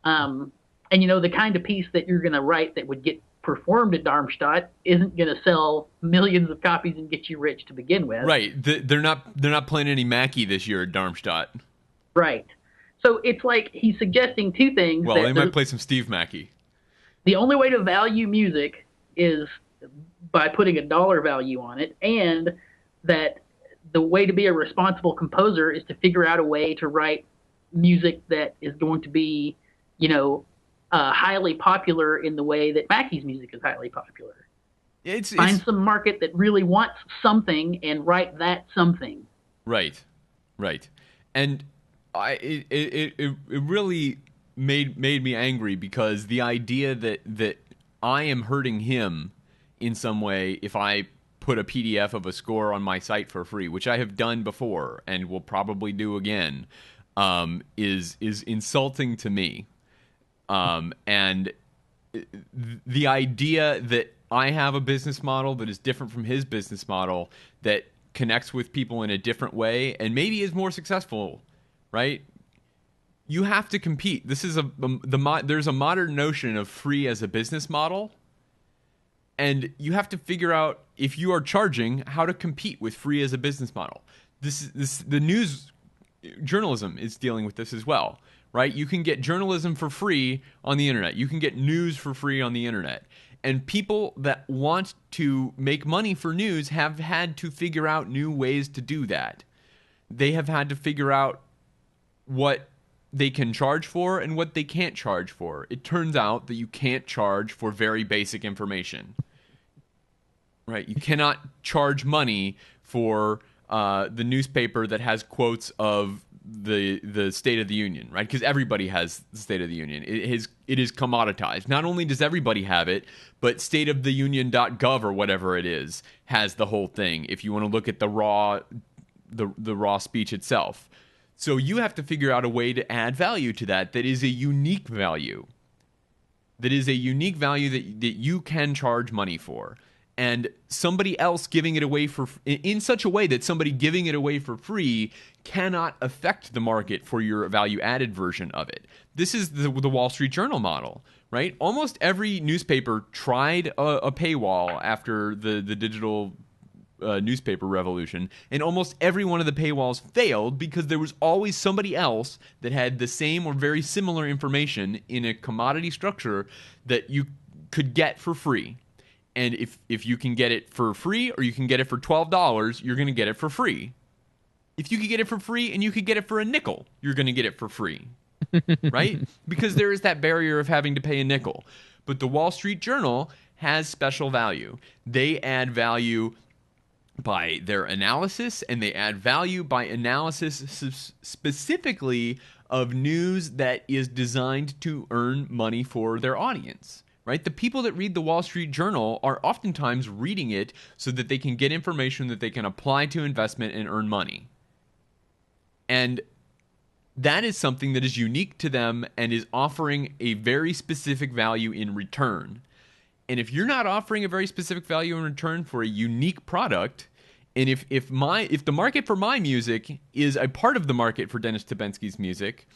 And you know, the kind of piece that you're going to write that would get performed at Darmstadt isn't going to sell millions of copies and get you rich to begin with. Right. They're not playing any Mackie this year at Darmstadt. Right. So it's like he's suggesting two things. Well, they might play some Steve Mackey. The only way to value music is by putting a dollar value on it, and that the way to be a responsible composer is to figure out a way to write music that is going to be, you know, highly popular in the way that Mackey's music is highly popular. Find some market that really wants something and write that something. Right. And it really made me angry because the idea that I am hurting him in some way if I put a PDF of a score on my site for free, which I have done before and will probably do again, is insulting to me. And the idea that I have a business model that is different from his business model that connects with people in a different way and maybe is more successful, right? You have to compete. This is there's a modern notion of free as a business model, and you have to figure out if you are charging how to compete with free as a business model. The news journalism is dealing with this as well, right? You can get journalism for free on the internet. You can get news for free on the internet. And people that want to make money for news have had to figure out new ways to do that. They have had to figure out what they can charge for and what they can't charge for. It turns out that you can't charge for very basic information, right? You cannot charge money for the newspaper that has quotes of the State of the Union, right? Because everybody has the State of the Union. It is commoditized. Not only does everybody have it, but stateoftheunion.gov or whatever it is has the whole thing. If you want to look at the raw speech itself. So you have to figure out a way to add value to that is a unique value. That is a unique value that you can charge money for. and somebody else giving it away in such a way that somebody giving it away for free cannot affect the market for your value-added version of it. This is the Wall Street Journal model, right? Almost every newspaper tried a paywall after the digital newspaper revolution, and almost every one of the paywalls failed because there was always somebody else that had the same or very similar information in a commodity structure that you could get for free. And if you can get it for free or you can get it for $12, you're going to get it for free. If you could get it for free and you could get it for a nickel, you're going to get it for free. Right? Because there is that barrier of having to pay a nickel. But the Wall Street Journal has special value. They add value by their analysis, and they add value by analysis specifically of news that is designed to earn money for their audience. Right? The people that read the Wall Street Journal are oftentimes reading it so that they can get information that they can apply to investment and earn money. And that is something that is unique to them and is offering a very specific value in return. And if you're not offering a very specific value in return for a unique product, and if the market for my music is a part of the market for Dennis Tibensky's music,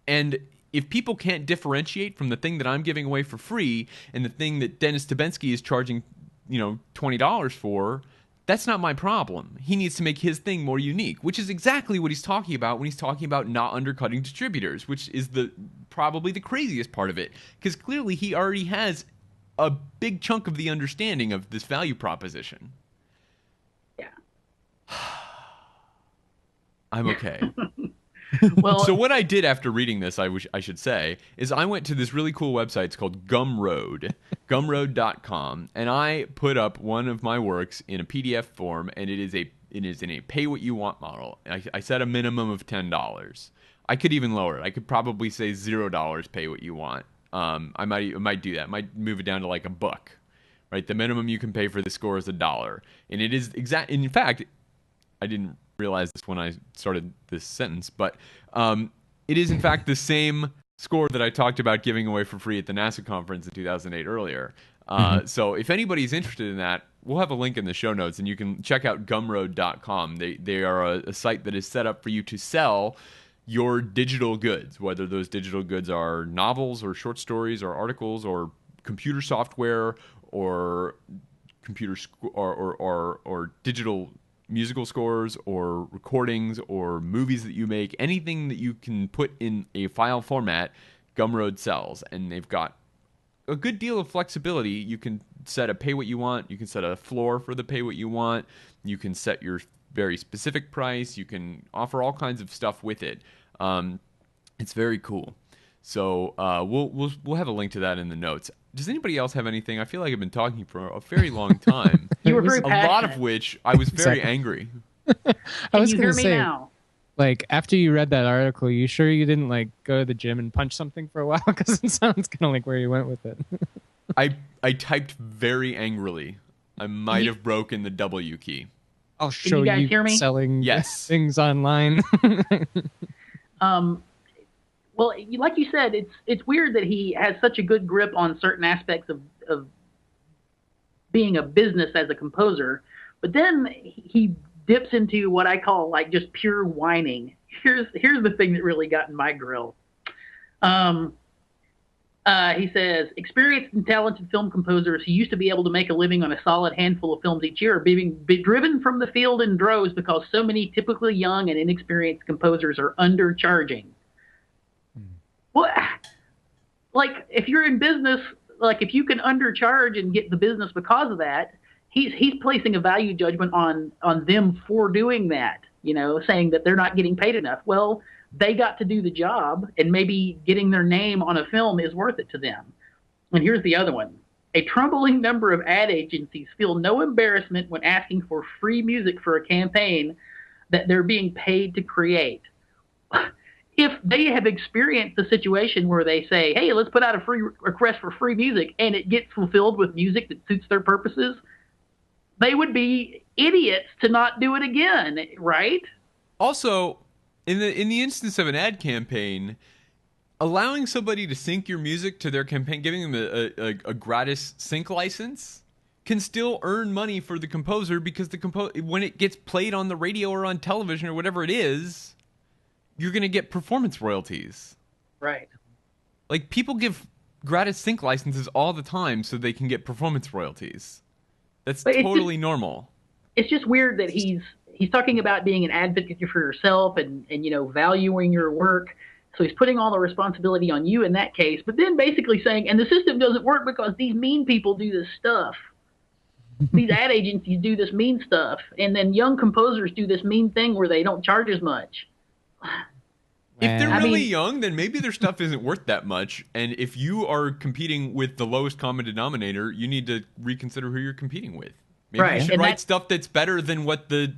and if people can't differentiate from the thing that I'm giving away for free and the thing that Dennis Tibensky is charging, $20 for, that's not my problem. He needs to make his thing more unique, which is exactly what he's talking about when he's talking about not undercutting distributors, which is probably the craziest part of it, because clearly he already has a big chunk of the understanding of this value proposition. Yeah. I'm okay. Well, so what I did after reading this, I should say, is I went to this really cool website. It's called Gumroad, gumroad.com, and I put up one of my works in a PDF form, and it is in a pay what you want model. I set a minimum of $10. I could even lower it. I could probably say $0 pay what you want. I might do that. I might move it down to like $1, right? The minimum you can pay for the score is $1, and it is exact. In fact, I didn't realize this when I started this sentence, but it is in fact the same score that I talked about giving away for free at the NASA conference in 2008 earlier. So if anybody's interested in that, we'll have a link in the show notes, and you can check out gumroad.com. They are a site that is set up for you to sell your digital goods, whether those digital goods are novels or short stories or articles or computer software or or digital musical scores or recordings or movies that you make. Anything that you can put in a file format, Gumroad sells, and they've got a good deal of flexibility. You can set a pay what you want. You can set a floor for the pay what you want. You can set your very specific price. You can offer all kinds of stuff with it. It's very cool. So we'll have a link to that in the notes. Does anybody else have anything? I feel like I've been talking for a very long time. You were very a passionate. lot of which I was very angry. I was Can you going hear to me say, now? like, after you read that article, you sure you didn't, like, go to the gym and punch something for a while? Because it sounds kind of like where you went with it. I typed very angrily. I might have broken the W key. I'll show you guys hear me? selling Yes. things online. Well, like you said, it's weird that he has such a good grip on certain aspects of being a business as a composer, but then he dips into what I call like just pure whining. Here's the thing that really got in my grill. He says, experienced and talented film composers who used to be able to make a living on a solid handful of films each year are being driven from the field in droves because so many typically young and inexperienced composers are undercharging. Well, like if you're in business, like if you can undercharge and get the business because of that, he's placing a value judgment on them for doing that, saying that they're not getting paid enough. Well, they got to do the job, and maybe getting their name on a film is worth it to them. And here's the other one. A troubling number of ad agencies feel no embarrassment when asking for free music for a campaign that they're being paid to create. If they have experienced a situation where they say, hey, let's put out a free request for free music, and it gets fulfilled with music that suits their purposes, they would be idiots to not do it again, right? Also, in the instance of an ad campaign, allowing somebody to sync your music to their campaign, giving them a gratis sync license, can still earn money for the composer because when it gets played on the radio or on television or whatever it is, you're going to get performance royalties. Right. Like, people give gratis sync licenses all the time so they can get performance royalties. That's totally normal. It's just weird that he's talking about being an advocate for yourself and valuing your work. So he's putting all the responsibility on you in that case, but then basically saying, and the system doesn't work because these mean people do this stuff. These ad agencies do this mean stuff, and then young composers do this mean thing where they don't charge as much. If they're really young, then maybe their stuff isn't worth that much. And if you are competing with the lowest common denominator, you need to reconsider who you're competing with. Maybe you should write stuff that's better than what the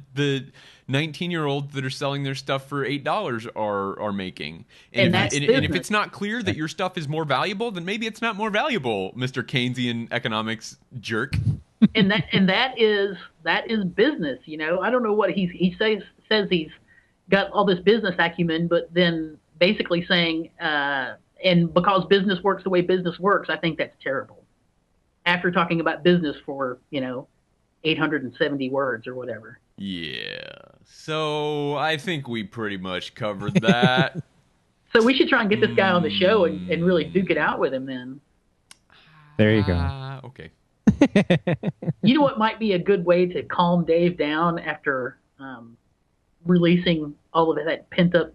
19-year-olds that are selling their stuff for $8 are making. And if it's not clear that your stuff is more valuable, then maybe it's not more valuable, Mr. Keynesian economics jerk. and that is business. I don't know what he says he's got all this business acumen, but then basically saying, and because business works the way business works, I think that's terrible. After talking about business for 870 words or whatever. Yeah. So I think we pretty much covered that. So we should try and get this guy on the show and really duke it out with him then. There you go. Okay. You know what might be a good way to calm Dave down after releasing all of that pent-up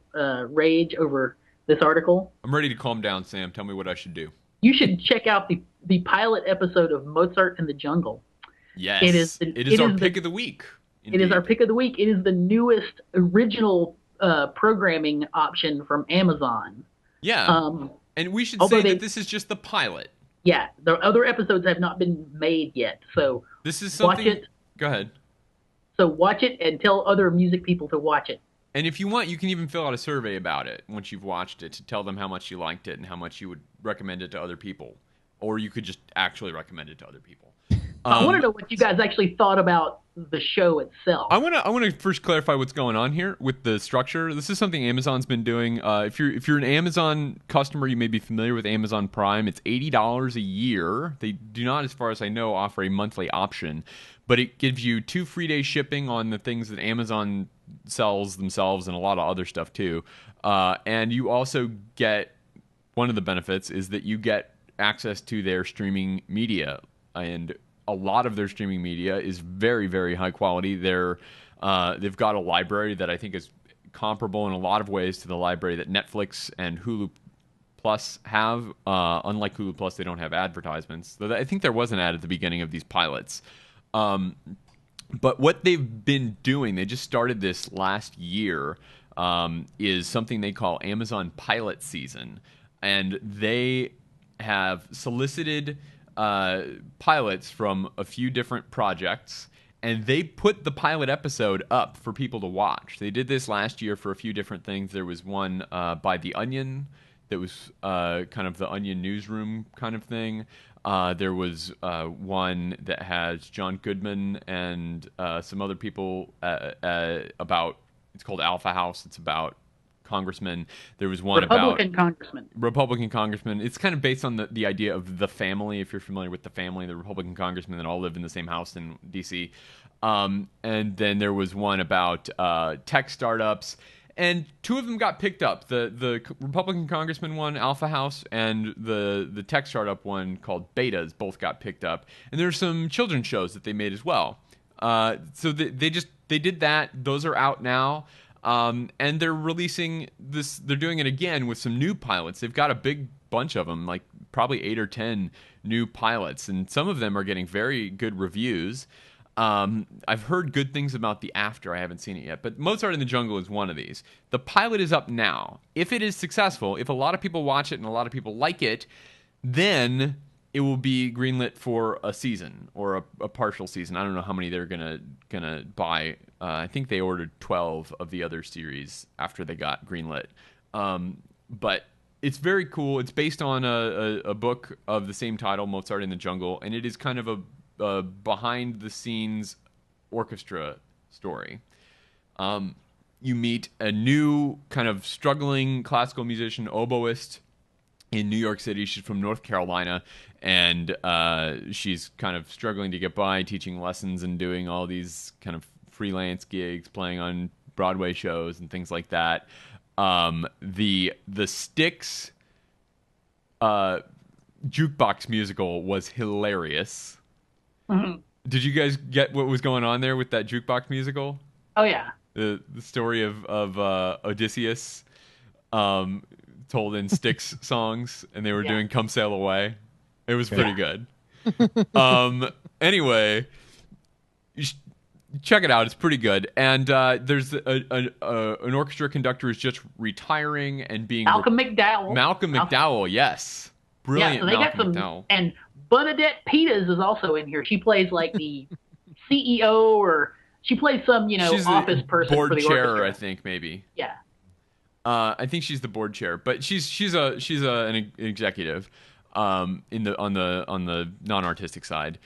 rage over this article? I'm ready to calm down, Sam. Tell me what I should do. You should check out the pilot episode of Mozart in the Jungle. Yes. It is our pick of the week. Indeed. It is our pick of the week. It is the newest original programming option from Amazon. Yeah. And we should say that this is just the pilot. Yeah. The other episodes have not been made yet. So this is something. Watch it. Go ahead. So watch it and tell other music people to watch it. And if you want, you can even fill out a survey about it once you've watched it to tell them how much you liked it and how much you would recommend it to other people. Or you could just actually recommend it to other people. I want to know what you guys actually thought about the show itself. I want to first clarify what's going on here with the structure. This is something Amazon's been doing. If you're an Amazon customer, you may be familiar with Amazon Prime. It's $80 a year. They do not, as far as I know, offer a monthly option, but it gives you 2 free day shipping on the things that Amazon sells themselves and a lot of other stuff too. And you also get, one of the benefits is that you get access to their streaming media, and a lot of their streaming media is very, very high quality. They've got a library that I think is comparable in a lot of ways to the library that Netflix and Hulu Plus have. Unlike Hulu Plus, they don't have advertisements. Though I think there was an ad at the beginning of these pilots. But what they've been doing, they just started this last year, is something they call Amazon Pilot Season. And they have solicited pilots from a few different projects, and they put the pilot episode up for people to watch. They did this last year for a few different things. There was one by The Onion that was kind of the Onion newsroom kind of thing. There was one that has John Goodman and some other people about, it's called Alpha House. It's about congressmen. There was one Republican congressman. It's kind of based on the idea of the family, if you're familiar with the family, the Republican congressmen that all live in the same house in D.C. And then there was one about tech startups, and 2 of them got picked up. The Republican congressman one, Alpha House, and the tech startup one called Betas both got picked up. And there's some children's shows that they made as well. So they did that. Those are out now. And they're releasing this. They're doing it again with some new pilots. They've got a big bunch of them, like probably 8 or 10 new pilots, and some of them are getting very good reviews. I've heard good things about The After. I haven't seen it yet, but Mozart in the Jungle is one of these. The pilot is up now. If it is successful, if a lot of people watch it and a lot of people like it, then it will be greenlit for a season or a partial season. I don't know how many they're gonna buy. I think they ordered 12 of the other series after they got greenlit. But it's very cool. It's based on a book of the same title, Mozart in the Jungle, and it is kind of a behind-the-scenes orchestra story. You meet a new kind of struggling classical musician, oboist, in New York City. She's from North Carolina, and she's kind of struggling to get by, teaching lessons and doing all these kind of freelance gigs, playing on Broadway shows and things like that. The Styx jukebox musical was hilarious. Mm-hmm. Did you guys get what was going on there with that jukebox musical? Oh yeah. The story of Odysseus, told in Styx songs, and they were doing "Come Sail Away." It was pretty good. Anyway, check it out; it's pretty good. And there's an orchestra conductor who's just retiring and being Malcolm McDowell. Malcolm McDowell, yes, brilliant. Yeah, so they Malcolm got some, McDowell. and Bernadette Peters is also in here. She plays like the CEO, or she plays some, She's office person board for the chair, orchestra. I think maybe. Yeah. I think she's the board chair, but she's an executive on the non-artistic side,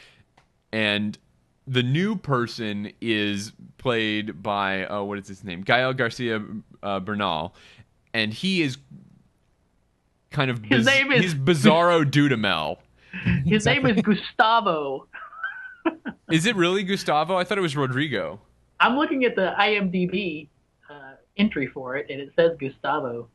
and the new person is played by what is his name, Gael Garcia Bernal, and he is kind of His name is he's Bizarro Dudamel. His name is Gustavo. Is it really Gustavo? I thought it was Rodrigo. I'm looking at the IMDb entry for it, and it says Gustavo.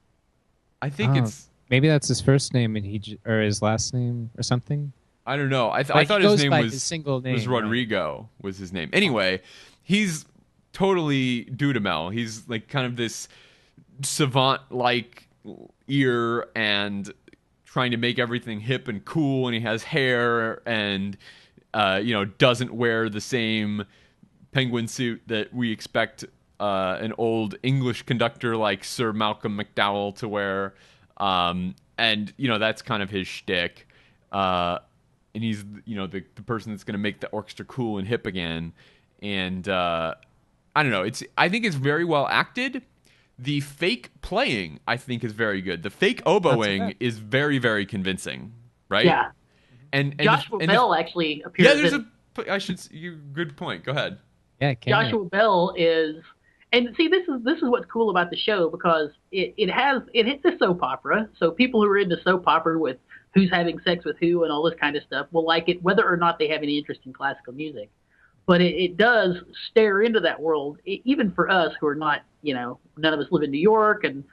I think it's maybe that's his first name and or his last name or something. I don't know. I Like, thought he his goes name by was his single name, was Rodrigo was his name. Anyway, he's totally Dudamel. He's like kind of this savant-like ear and trying to make everything hip and cool. And he has hair and doesn't wear the same penguin suit that we expect an old English conductor like Sir Malcolm McDowell to wear. And that's kind of his shtick. And he's, the person that's going to make the orchestra cool and hip again. And I don't know. I think it's very well acted. The fake playing, I think, is very good. The fake oboing is very, very convincing, right? Yeah. And Joshua Bell actually appears. Good point. Go ahead. Yeah, Joshua Bell is, and see, this is what's cool about the show, because it hits a soap opera. So people who are into soap opera with who's having sex with who and all this kind of stuff will like it, whether or not they have any interest in classical music. But it does stare into that world, even for us who are not, none of us live in New York and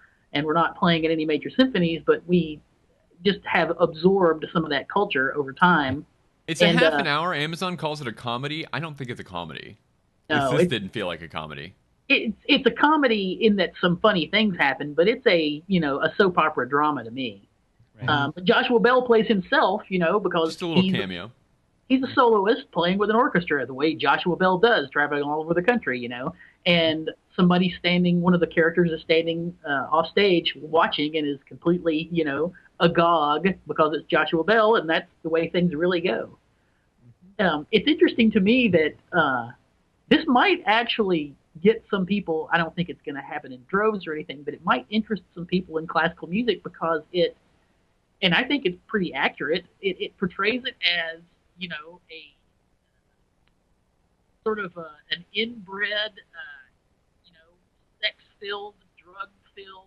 we're not playing in any major symphonies, but we just have absorbed some of that culture over time. It's a half an hour. Amazon calls it a comedy. I don't think it's a comedy. No, this didn't feel like a comedy. It's a comedy in that some funny things happen, but it's a soap opera drama to me. Right. Joshua Bell plays himself, because just a little cameo. He's a soloist playing with an orchestra, the way Joshua Bell does, traveling all over the country, and one of the characters is standing off stage watching and is completely, agog because it's Joshua Bell, and that's the way things really go. It's interesting to me that this might actually get some people. I don't think it's going to happen in droves or anything, but it might interest some people in classical music because and I think it's pretty accurate. It portrays it as, a sort of an inbred, sex-filled, drug-filled,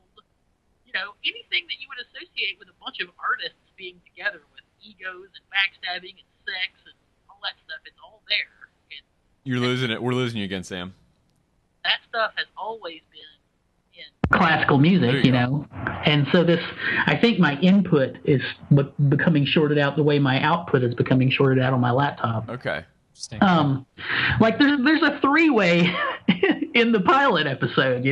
anything that you would associate with a bunch of artists being together with egos and backstabbing and sex and all that stuff. It's all there. You're losing it. We're losing you again, Sam. That stuff has always been in classical music, And so I think my input is becoming shorted out the way my output is becoming shorted out on my laptop. Okay. Like there's a three-way in the pilot episode,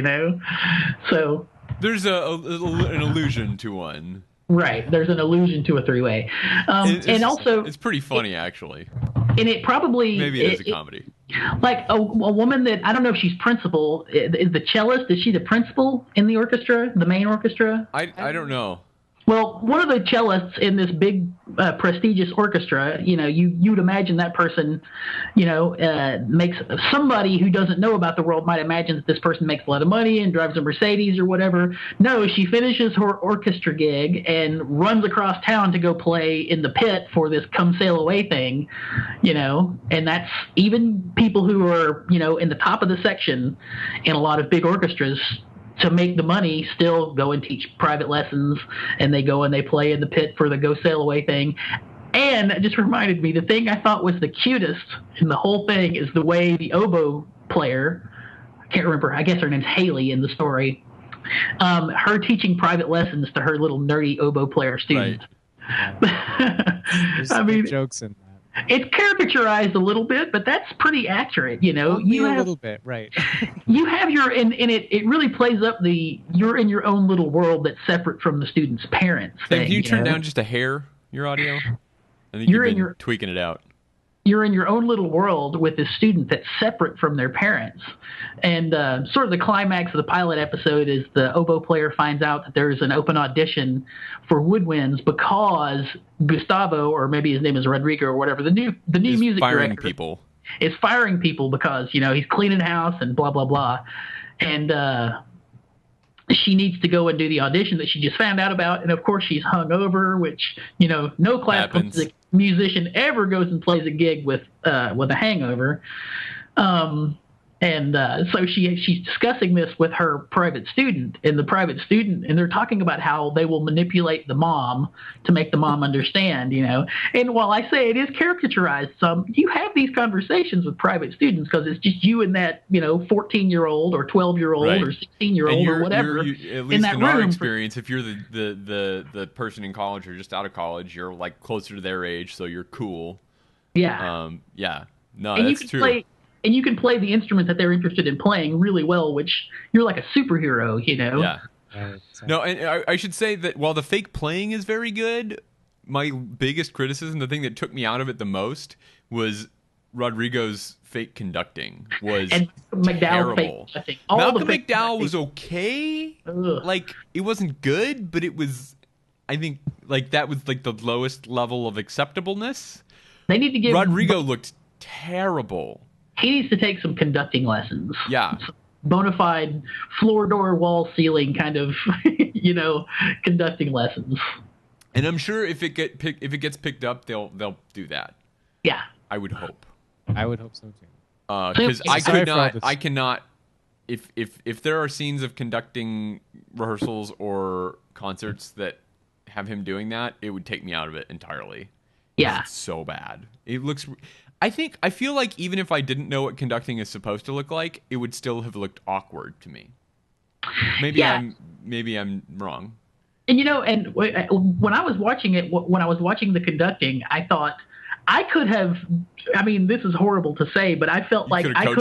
So there's an allusion to one. Right. There's an allusion to a three-way. And also it's pretty funny, actually. And it probably maybe it is a comedy. Like a woman that, I don't know if she's principal, is the cellist, is she the principal in the orchestra, the main orchestra? I don't know. Well, one of the cellists in this big prestigious orchestra, you'd imagine that person, makes somebody who doesn't know about the world might imagine that this person makes a lot of money and drives a Mercedes or whatever. No, she finishes her orchestra gig and runs across town to go play in the pit for this Come Sail Away thing, and that's even people who are, in the top of the section in a lot of big orchestras to make the money, still go and teach private lessons, and they go and they play in the pit for the Go Sail Away thing. And it just reminded me, the thing I thought was the cutest in the whole thing is the way the oboe player, I can't remember, I guess her name's Haley in the story, her teaching private lessons to her little nerdy oboe player students. Right. There's I mean, jokes in that. It's caricaturized a little bit, but that's pretty accurate, you know. Only a little bit, right. You have your, and it really plays up you're in your own little world that's separate from the student's parents thing. Can you turn down just a hair, your audio? I think You're you've in been tweaking it out. You're in your own little world with this student that's separate from their parents. And sort of the climax of the pilot episode is the oboe player finds out that there's an open audition for woodwinds because Gustavo, or maybe his name is Rodrigo or whatever, the new music firing director people. is firing people because, you know, he's cleaning house and blah, blah, blah. And she needs to go and do the audition that she just found out about. And, of course, she's hungover, which, you know, no classical musician ever goes and plays a gig with a hangover. So she's discussing this with her private student, and they're talking about how they will manipulate the mom to make the mom understand, you know. And while I say it is caricaturized some, you have these conversations with private students because it's just you and that, you know, 14-year-old or 12-year-old right. or 16-year-old or whatever. At least in that our room experience, if you're the person in college or just out of college, you're like closer to their age, so you're cool. Yeah. Yeah. No, and that's true. And you can play the instrument that they're interested in playing really well, which you're like a superhero, you know? Yeah. No, and I should say that while the fake playing is very good, my biggest criticism, the thing that took me out of it the most, was Rodrigo's fake conducting was and terrible. Malcolm McDowell was okay. Ugh. Like, it wasn't good, but it was, I think, like, that was like the lowest level of acceptableness. They need to give Rodrigo looked terrible. He needs to take some conducting lessons. Yeah. Some bona fide floor, door, wall, ceiling kind of, you know, conducting lessons. And I'm sure if it gets picked up, they'll do that. Yeah. I would hope. I would hope so too. Because I cannot. If there are scenes of conducting rehearsals or concerts that have him doing that, it would take me out of it entirely. Yeah. It's so bad. It looks. I feel like even if I didn't know what conducting is supposed to look like, it would still have looked awkward to me. Maybe I'm wrong. And you know, and when I was watching it, when I was watching the conducting, I thought I could have. I mean, this is horrible to say, but I felt like I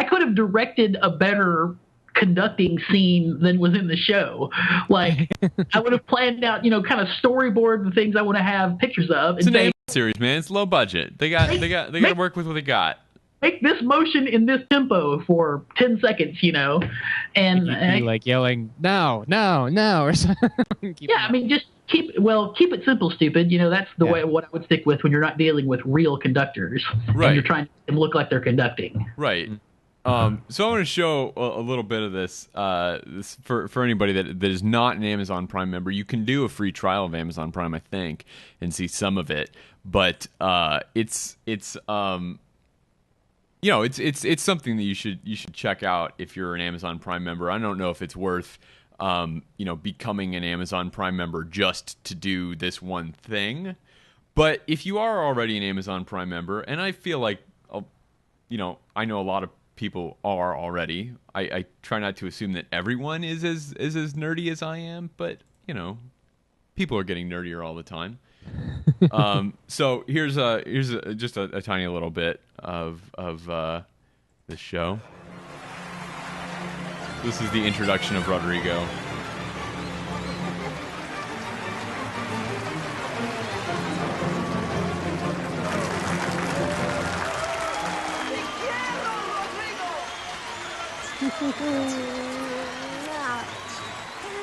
could have directed a better conducting scene than was in the show. Like, I would have planned out, you know, kind of storyboard the things I want to have pictures of. It's an animated series, man. It's low budget. They got to work with what they got. Make this motion in this tempo for 10 seconds, you know, and be like yelling no, or something. I mean, just keep it simple, stupid. You know, that's the way what I would stick with when you're not dealing with real conductors, right? And you're trying to make them look like they're conducting, right? So I want to show a little bit of this. This for anybody that is not an Amazon Prime member. You can do a free trial of Amazon Prime, I think, and see some of it. But it's you know, it's something that you should check out if you're an Amazon Prime member. I don't know if it's worth you know, becoming an Amazon Prime member just to do this one thing. But if you are already an Amazon Prime member, and I feel like you know, I know a lot of people are already. I try not to assume that everyone is as nerdy as I am, but you know, people are getting nerdier all the time. So here's just a tiny little bit of this show. This is the introduction of Rodrigo.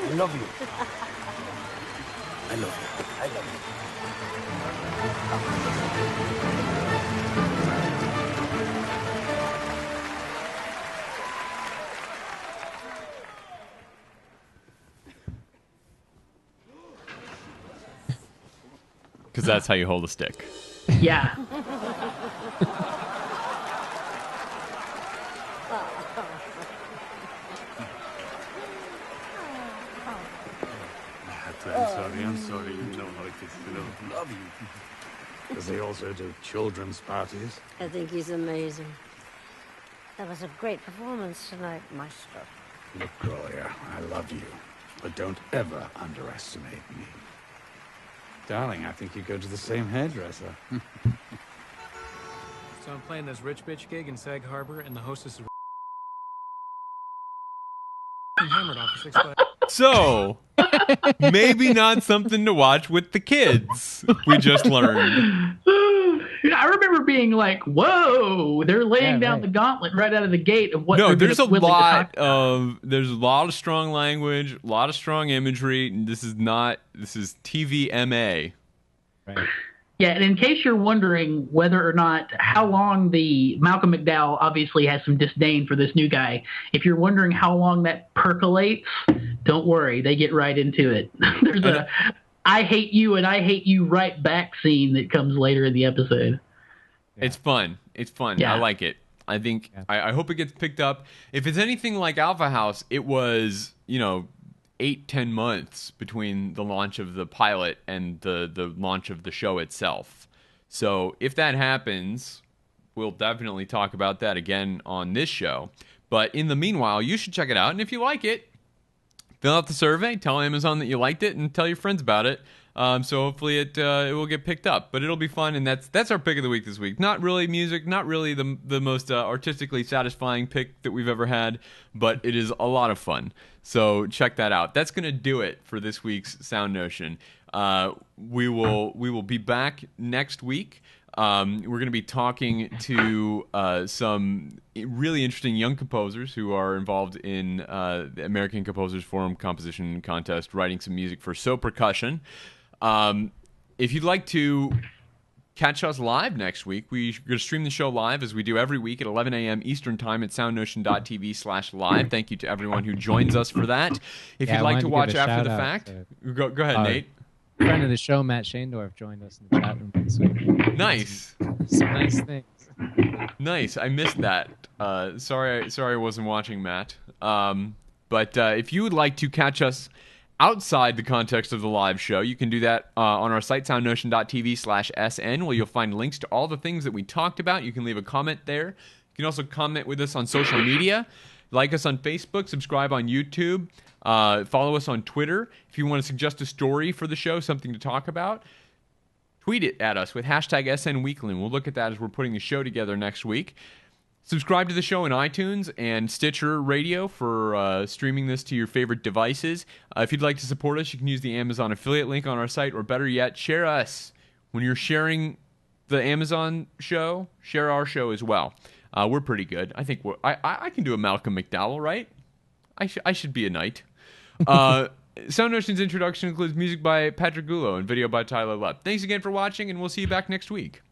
I love you. I love you. I love you. Because that's how you hold a stick. Yeah. I'm sorry. You know how it is. You know, love you. Does he also do children's parties? I think he's amazing. That was a great performance tonight, Maestro. Look, Gloria, I love you, but don't ever underestimate me. Darling, I think you go to the same hairdresser. So I'm playing this rich bitch gig in Sag Harbor, and the hostess is hammered off for $6. So, maybe not something to watch with the kids, we just learned. I remember being like, "Whoa!" They're laying down the gauntlet right out of the gate of what. No, they're there's a willing to lot talk about. there's a lot of strong language, a lot of strong imagery. This is TVMA. Right. Yeah, and in case you're wondering whether or not how long the Malcolm McDowell obviously has some disdain for this new guy. If you're wondering how long that percolates, don't worry, they get right into it. There's a I hate you and I hate you right back scene that comes later in the episode. Yeah. It's fun. Yeah. I like it. I think I hope it gets picked up. If it's anything like Alpha House, it was, 8-10 months between the launch of the pilot and the launch of the show itself. So if that happens, we'll definitely talk about that again on this show. But in the meanwhile, you should check it out. And if you like it, fill out the survey, tell Amazon that you liked it, and tell your friends about it. So hopefully it will get picked up. But it'll be fun, and that's our pick of the week this week. Not really music, not really the most artistically satisfying pick that we've ever had, but it is a lot of fun. So check that out. That's going to do it for this week's SoundNotion. We will be back next week. We're going to be talking to some really interesting young composers who are involved in the American Composers Forum Composition Contest, writing some music for So Percussion. If you'd like to catch us live next week, we're going to stream the show live as we do every week at 11 a.m. Eastern Time at soundnotion.tv/live. Thank you to everyone who joins us for that. If you'd like to watch after the fact, go ahead, Nate. Friend of the show, Matt Shandorf, joined us in the chat room this week. Nice. Some nice things. Nice. I missed that. Sorry I wasn't watching, Matt. But if you would like to catch us outside the context of the live show, you can do that on our site, soundnotion.tv/SN, where you'll find links to all the things that we talked about. You can leave a comment there. You can also comment with us on social media. Like us on Facebook, subscribe on YouTube, follow us on Twitter. If you want to suggest a story for the show, something to talk about, tweet it at us with hashtag SNWeekly, and we'll look at that as we're putting the show together next week. Subscribe to the show in iTunes and Stitcher Radio for streaming this to your favorite devices. If you'd like to support us, you can use the Amazon affiliate link on our site, or better yet, share us. When you're sharing the Amazon show, share our show as well. We're pretty good. I think I can do a Malcolm McDowell, right? I should be a knight. SoundNotion's introduction includes music by Patrick Gullo and video by Tyler Lepp. Thanks again for watching, and we'll see you back next week.